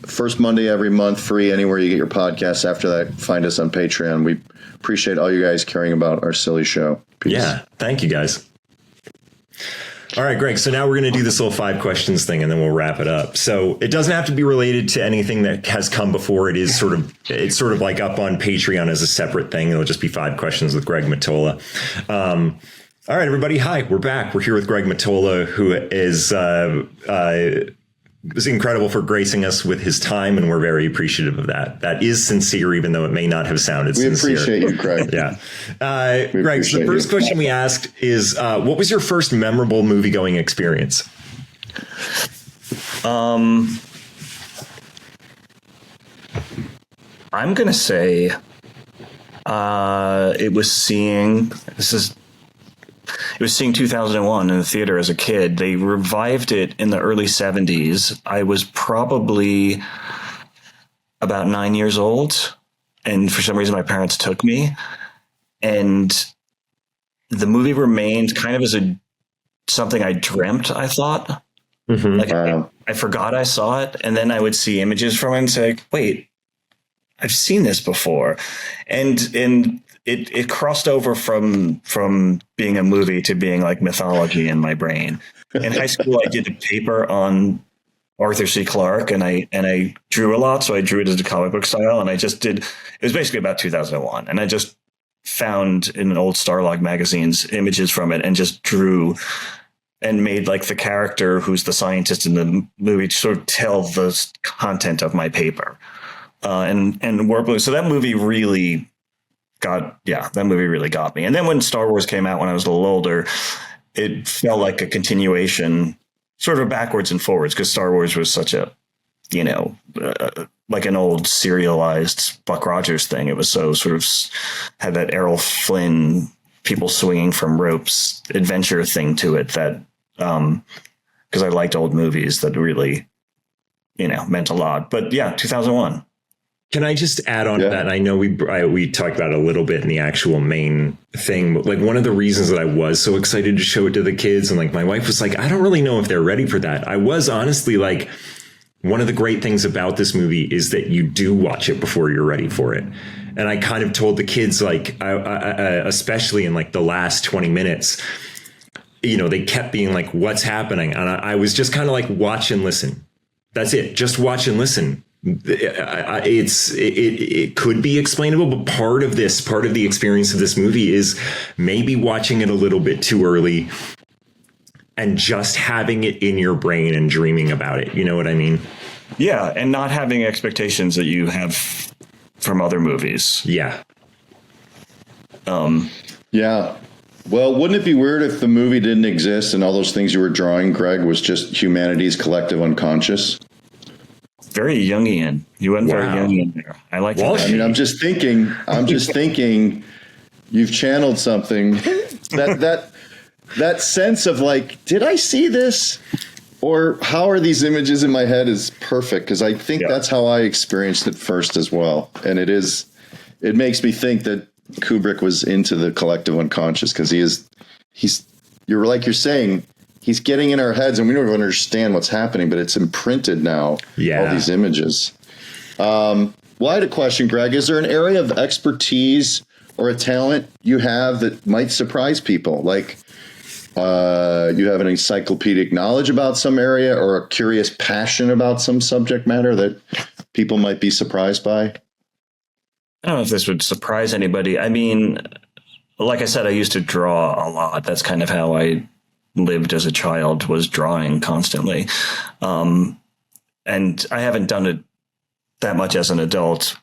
first Monday every month free anywhere you get your podcasts. After that, find us on Patreon. We appreciate all you guys caring about our silly show. Peace. Yeah. Thank you, guys. All right, Greg. So now we're going to do this little 5 questions thing, and then we'll wrap it up. So it doesn't have to be related to anything that has come before. It's sort of like up on Patreon as a separate thing. It'll just be 5 questions with Greg Mottola. All right, everybody. Hi, we're back. We're here with Greg Mottola, who was incredible for gracing us with his time, and we're very appreciative of that. That is sincere, even though it may not have sounded sincere. We appreciate you, Greg. Yeah. Greg, so the first question we asked is, what was your first memorable movie-going experience? I'm going to say it was seeing 2001 in the theater as a kid. They revived it in the early 70s. I was probably about 9 years old, and for some reason my parents took me, and the movie remained kind of as something I dreamt, I thought. Mm-hmm. Like I forgot I saw it. And then I would see images from it and say, wait, I've seen this before. And it crossed over from being a movie to being like mythology in my brain. In high school, I did a paper on Arthur C. Clarke, and I drew a lot. So I drew it as a comic book style, and it was basically about 2001. And I just found in an old Starlog magazines images from it and just drew and made like the character who's the scientist in the movie to sort of tell the content of my paper. And Warp Blue. So that movie really got me. And then when Star Wars came out when I was a little older, it felt like a continuation, sort of backwards and forwards, because Star Wars was such a, like an old serialized Buck Rogers thing. It was so sort of had that Errol Flynn, people swinging from ropes adventure thing to it that, because I liked old movies that really, meant a lot. But yeah, 2001. Can I just add on to that? And I know we talked about it a little bit in the actual main thing, but like one of the reasons that I was so excited to show it to the kids, and like my wife was like, I don't really know if they're ready for that. I was honestly like, one of the great things about this movie is that you do watch it before you're ready for it. And I kind of told the kids, like, I especially in like the last 20 minutes, they kept being like, what's happening? And I was just kind of like, watch and listen. That's it. Just watch and listen. It could be explainable, but part of the experience of this movie is maybe watching it a little bit too early and just having it in your brain and dreaming about it. You know what I mean? Yeah. And not having expectations that you have from other movies. Yeah. Yeah. Well, wouldn't it be weird if the movie didn't exist and all those things you were drawing, Greg, was just humanity's collective unconscious? Very Jungian. You went very Jungian there. I like that. I mean, I'm just thinking you've channeled something that sense of like, did I see this? Or how are these images in my head is perfect. Cause I think that's how I experienced it first as well. And it makes me think that Kubrick was into the collective unconscious. Cause you're saying, he's getting in our heads and we don't even understand what's happening, but it's imprinted now. Yeah. All these images. Well, I had a question, Greg. Is there an area of expertise or a talent you have that might surprise people? Like you have an encyclopedic knowledge about some area or a curious passion about some subject matter that people might be surprised by? I don't know if this would surprise anybody. I mean, like I said, I used to draw a lot. That's kind of how I lived as a child, was drawing constantly. And I haven't done it that much as an adult.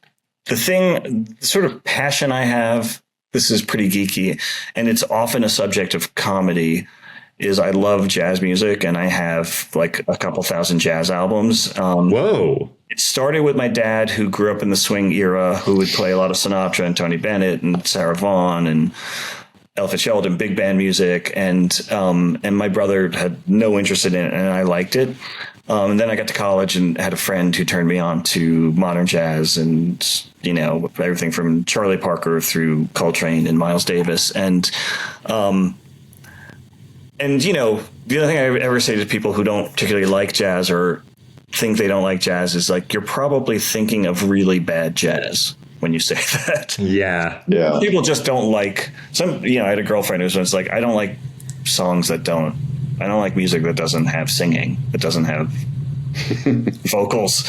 The sort of passion I have, this is pretty geeky, and it's often a subject of comedy, is I love jazz music, and I have like a couple thousand jazz albums. Whoa. It started with my dad, who grew up in the swing era, who would play a lot of Sinatra and Tony Bennett and Sarah Vaughan and Ella Fitzgerald and big band music, and my brother had no interest in it, and I liked it. And then I got to college and had a friend who turned me on to modern jazz and, everything from Charlie Parker through Coltrane and Miles Davis. And the other thing I ever say to people who don't particularly like jazz or think they don't like jazz is like, you're probably thinking of really bad jazz when you say that. Yeah. People just don't like I had a girlfriend who was like, I don't like music that doesn't have singing, that doesn't have vocals.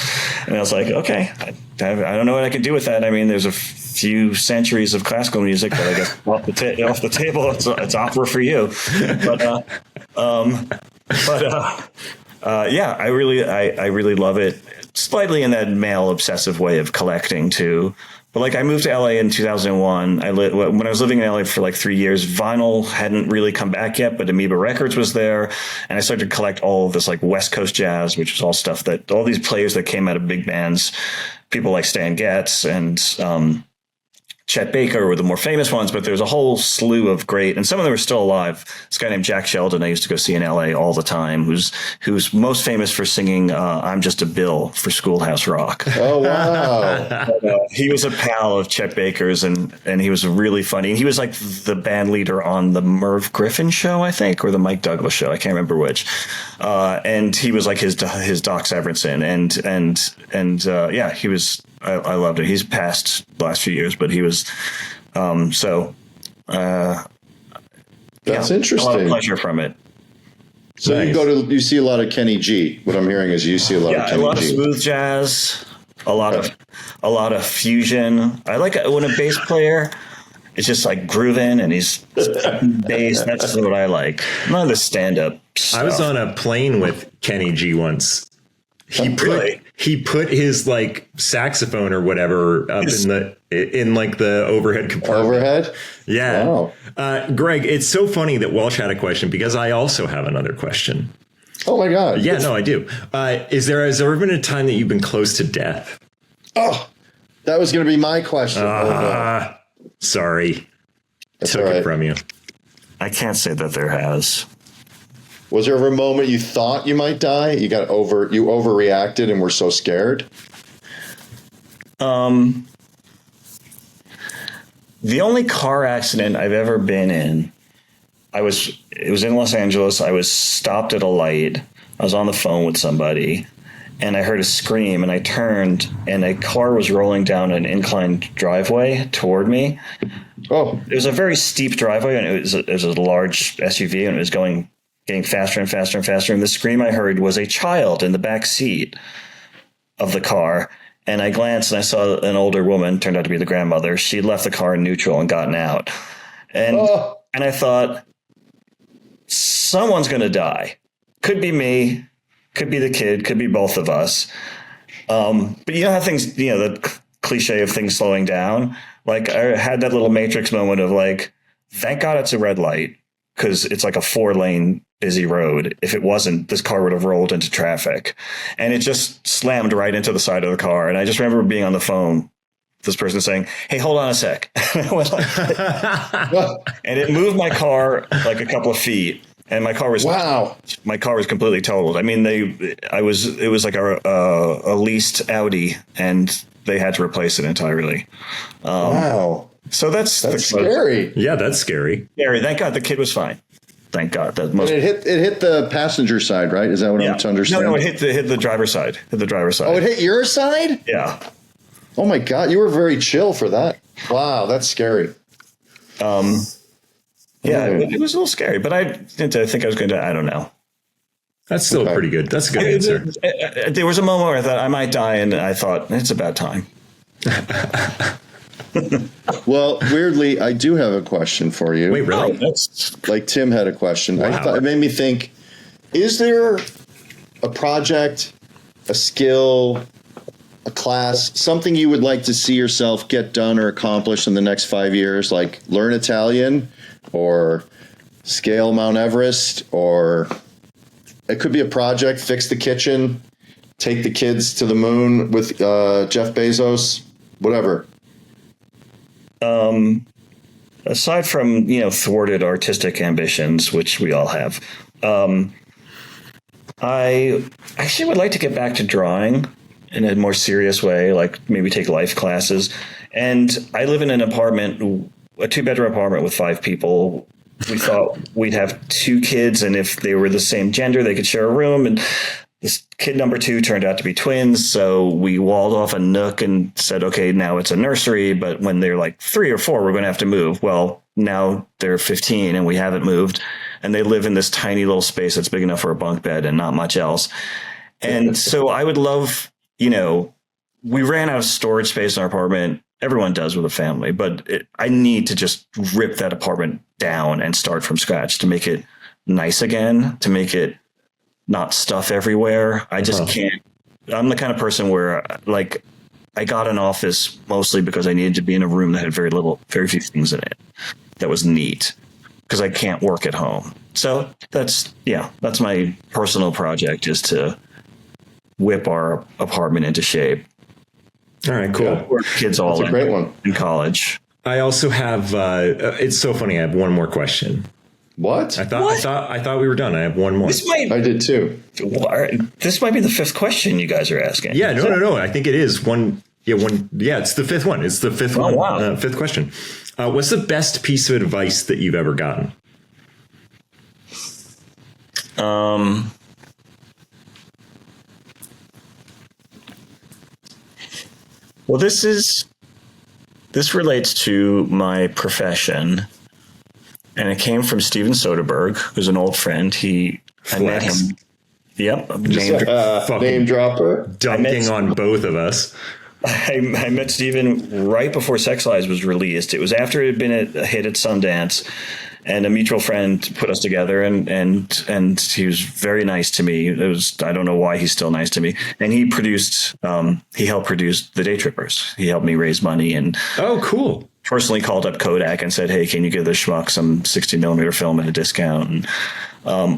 And I was like, okay, I don't know what I can do with that. I mean, there's a few centuries of classical music that I guess off the table. It's opera for you. I really love it. Slightly in that male obsessive way of collecting too. But like, I moved to LA in 2001. When I was living in LA for like 3 years, vinyl hadn't really come back yet, but Amoeba Records was there. And I started to collect all of this like West Coast jazz, which was all stuff that all these players that came out of big bands, people like Stan Getz and Chet Baker were the more famous ones, but there's a whole slew of great, and some of them are still alive. This guy named Jack Sheldon I used to go see in LA all the time, who's most famous for singing I'm Just a Bill for Schoolhouse Rock. Oh, wow. He was a pal of Chet Baker's, and he was really funny. He was like the band leader on the Merv Griffin show, I think, or the Mike Douglas show. I can't remember which. And he was like his Doc Severinsen, and yeah, he was. I loved it. He's passed the last few years, but he was That's interesting. A lot of pleasure from it. So nice. You see a lot of Kenny G. What I'm hearing is you see a lot of Kenny G. A lot of smooth jazz, a lot of fusion. I like it when a bass player is just like grooving and he's bass. That's what I like. None of the stand-up stuff. I was on a plane with Kenny G once. He put his like saxophone or whatever up in like the overhead compartment. Overhead? Yeah. Wow. Greg, it's so funny that Welsh had a question because I also have another question. Oh my God. Yeah, no, I do. Has there ever been a time that you've been close to death? Oh, that was going to be my question. Sorry. That's Took it from you. I can't say that there has. Was there ever a moment you thought you might die? You overreacted and were so scared? The only car accident I've ever been in, it was in Los Angeles. I was stopped at a light. I was on the phone with somebody and I heard a scream and I turned and a car was rolling down an inclined driveway toward me. Oh, it was a very steep driveway and it was a large SUV and it was getting faster and faster and faster. And the scream I heard was a child in the back seat of the car. And I glanced and I saw an older woman, turned out to be the grandmother. She'd left the car in neutral and gotten out. And I thought, someone's going to die. Could be me, could be the kid, could be both of us. But you know how things, the cliche of things slowing down. Like I had that little Matrix moment of like, thank God it's a red light. Because it's like a 4-lane busy road. If it wasn't, this car would have rolled into traffic. And it just slammed right into the side of the car. And I just remember being on the phone, this person saying, hey, hold on a sec. And it moved my car like a couple of feet. And my car was completely totaled. I mean, it was like a leased Audi and they had to replace it entirely. Wow. So that's scary. Yeah, that's scary. Scary. Thank God the kid was fine. Thank God. It hit the passenger side, right? Is that what I'm to understand? No, it hit the driver's side. Hit the driver's side. Oh, it hit your side? Yeah. Oh my God, you were very chill for that. Wow, that's scary. Yeah, it was a little scary, but I didn't think I was going to. I don't know. That's still pretty good. That's a good answer. There was a moment where I thought I might die, and I thought it's about time. Well, weirdly, I do have a question for you. Wait, really? Like Tim had a question. Wow. It made me think, is there a project, a skill, a class, something you would like to see yourself get done or accomplish in the next 5 years? Like learn Italian or scale Mount Everest, or it could be a project, fix the kitchen, take the kids to the moon with Jeff Bezos, whatever. Aside from, thwarted artistic ambitions, which we all have, I actually would like to get back to drawing in a more serious way, like maybe take life classes. And I live in an apartment, a 2-bedroom apartment with 5 people. We thought we'd have 2 kids, and if they were the same gender, they could share a room. And this kid number 2 turned out to be twins, so we walled off a nook and said, okay, now it's a nursery, but when they're like 3 or 4, we're going to have to move. Well, now they're 15 and we haven't moved, and they live in this tiny little space that's big enough for a bunk bed and not much else. And so I would love, we ran out of storage space in our apartment. Everyone does with a family, but I need to just rip that apartment down and start from scratch to make it nice again, to make it not stuff everywhere. I just can't. I'm the kind of person where like I got an office mostly because I needed to be in a room that had very few things in it that was neat, because I can't work at home. So that's my personal project, is to whip our apartment into shape. All right, cool. Yeah. We're kids all in college. I also have. It's so funny. I have one more question. What? I thought we were done. I have one more. I did too. This might be the fifth question you guys are asking. Yeah, no. I think it is one. Yeah, one. Yeah, it's the fifth one. It's the fifth one. Wow. Fifth question. What's the best piece of advice that you've ever gotten? Well, this relates to my profession, and it came from Steven Soderbergh, who's an old friend. I met him. Yep, Name dropper. Dunking on both of us. I met Steven right before Sex Lies was released. It was after it had been a hit at Sundance, and a mutual friend put us together, and he was very nice to me. I don't know why he's still nice to me. And he helped produce the Daytrippers. He helped me raise money, and oh, cool. Personally called up Kodak and said, "Hey, can you give this schmuck some 60 millimeter film at a discount?" And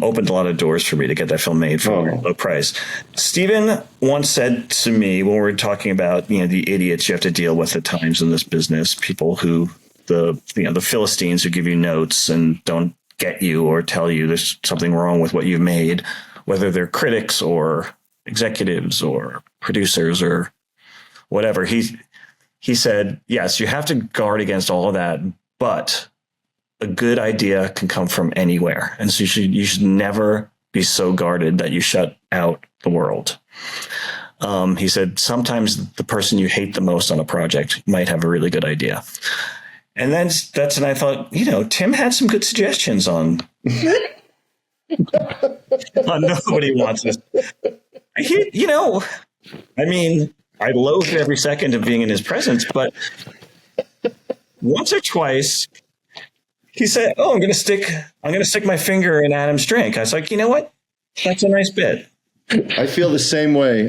opened a lot of doors for me to get that film made for a low price. Steven once said to me when we were talking about the idiots you have to deal with at times in this business, people who the Philistines who give you notes and don't get you or tell you there's something wrong with what you've made, whether they're critics or executives or producers or whatever. He said, yes, you have to guard against all of that, but a good idea can come from anywhere. And so you should never be so guarded that you shut out the world. He said, sometimes the person you hate the most on a project might have a really good idea. And then and I thought, Tim had some good suggestions on Nobody Wants This. I loathed every second of being in his presence, but once or twice he said, "Oh, I'm going to stick my finger in Adam's drink." I was like, "You know what? That's a nice bit." I feel the same way.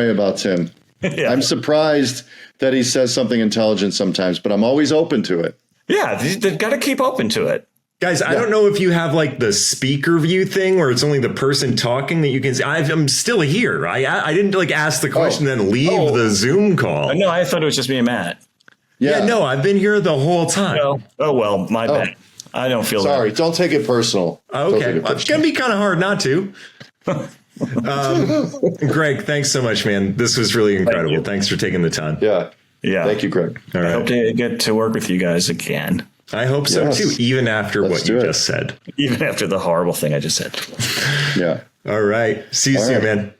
About Tim. Yeah. I'm surprised that he says something intelligent sometimes, but I'm always open to it. Yeah, they've got to keep open to it. Guys, I don't know if you have like the speaker view thing where it's only the person talking that you can see. I'm still here. I didn't ask the question then leave the Zoom call. No, I thought it was just me and Matt. Yeah, no, I've been here the whole time. Well, my bad. I don't feel sorry. that. Don't take it personal. Okay, it's gonna be kind of hard not to. Greg, thanks so much, man. This was really incredible. Thanks for taking the time. Yeah. Thank you, Greg. All right. I hope to get to work with you guys again. I hope so too, even after what you just said. Even after the horrible thing I just said. Yeah. All right. See you soon, man.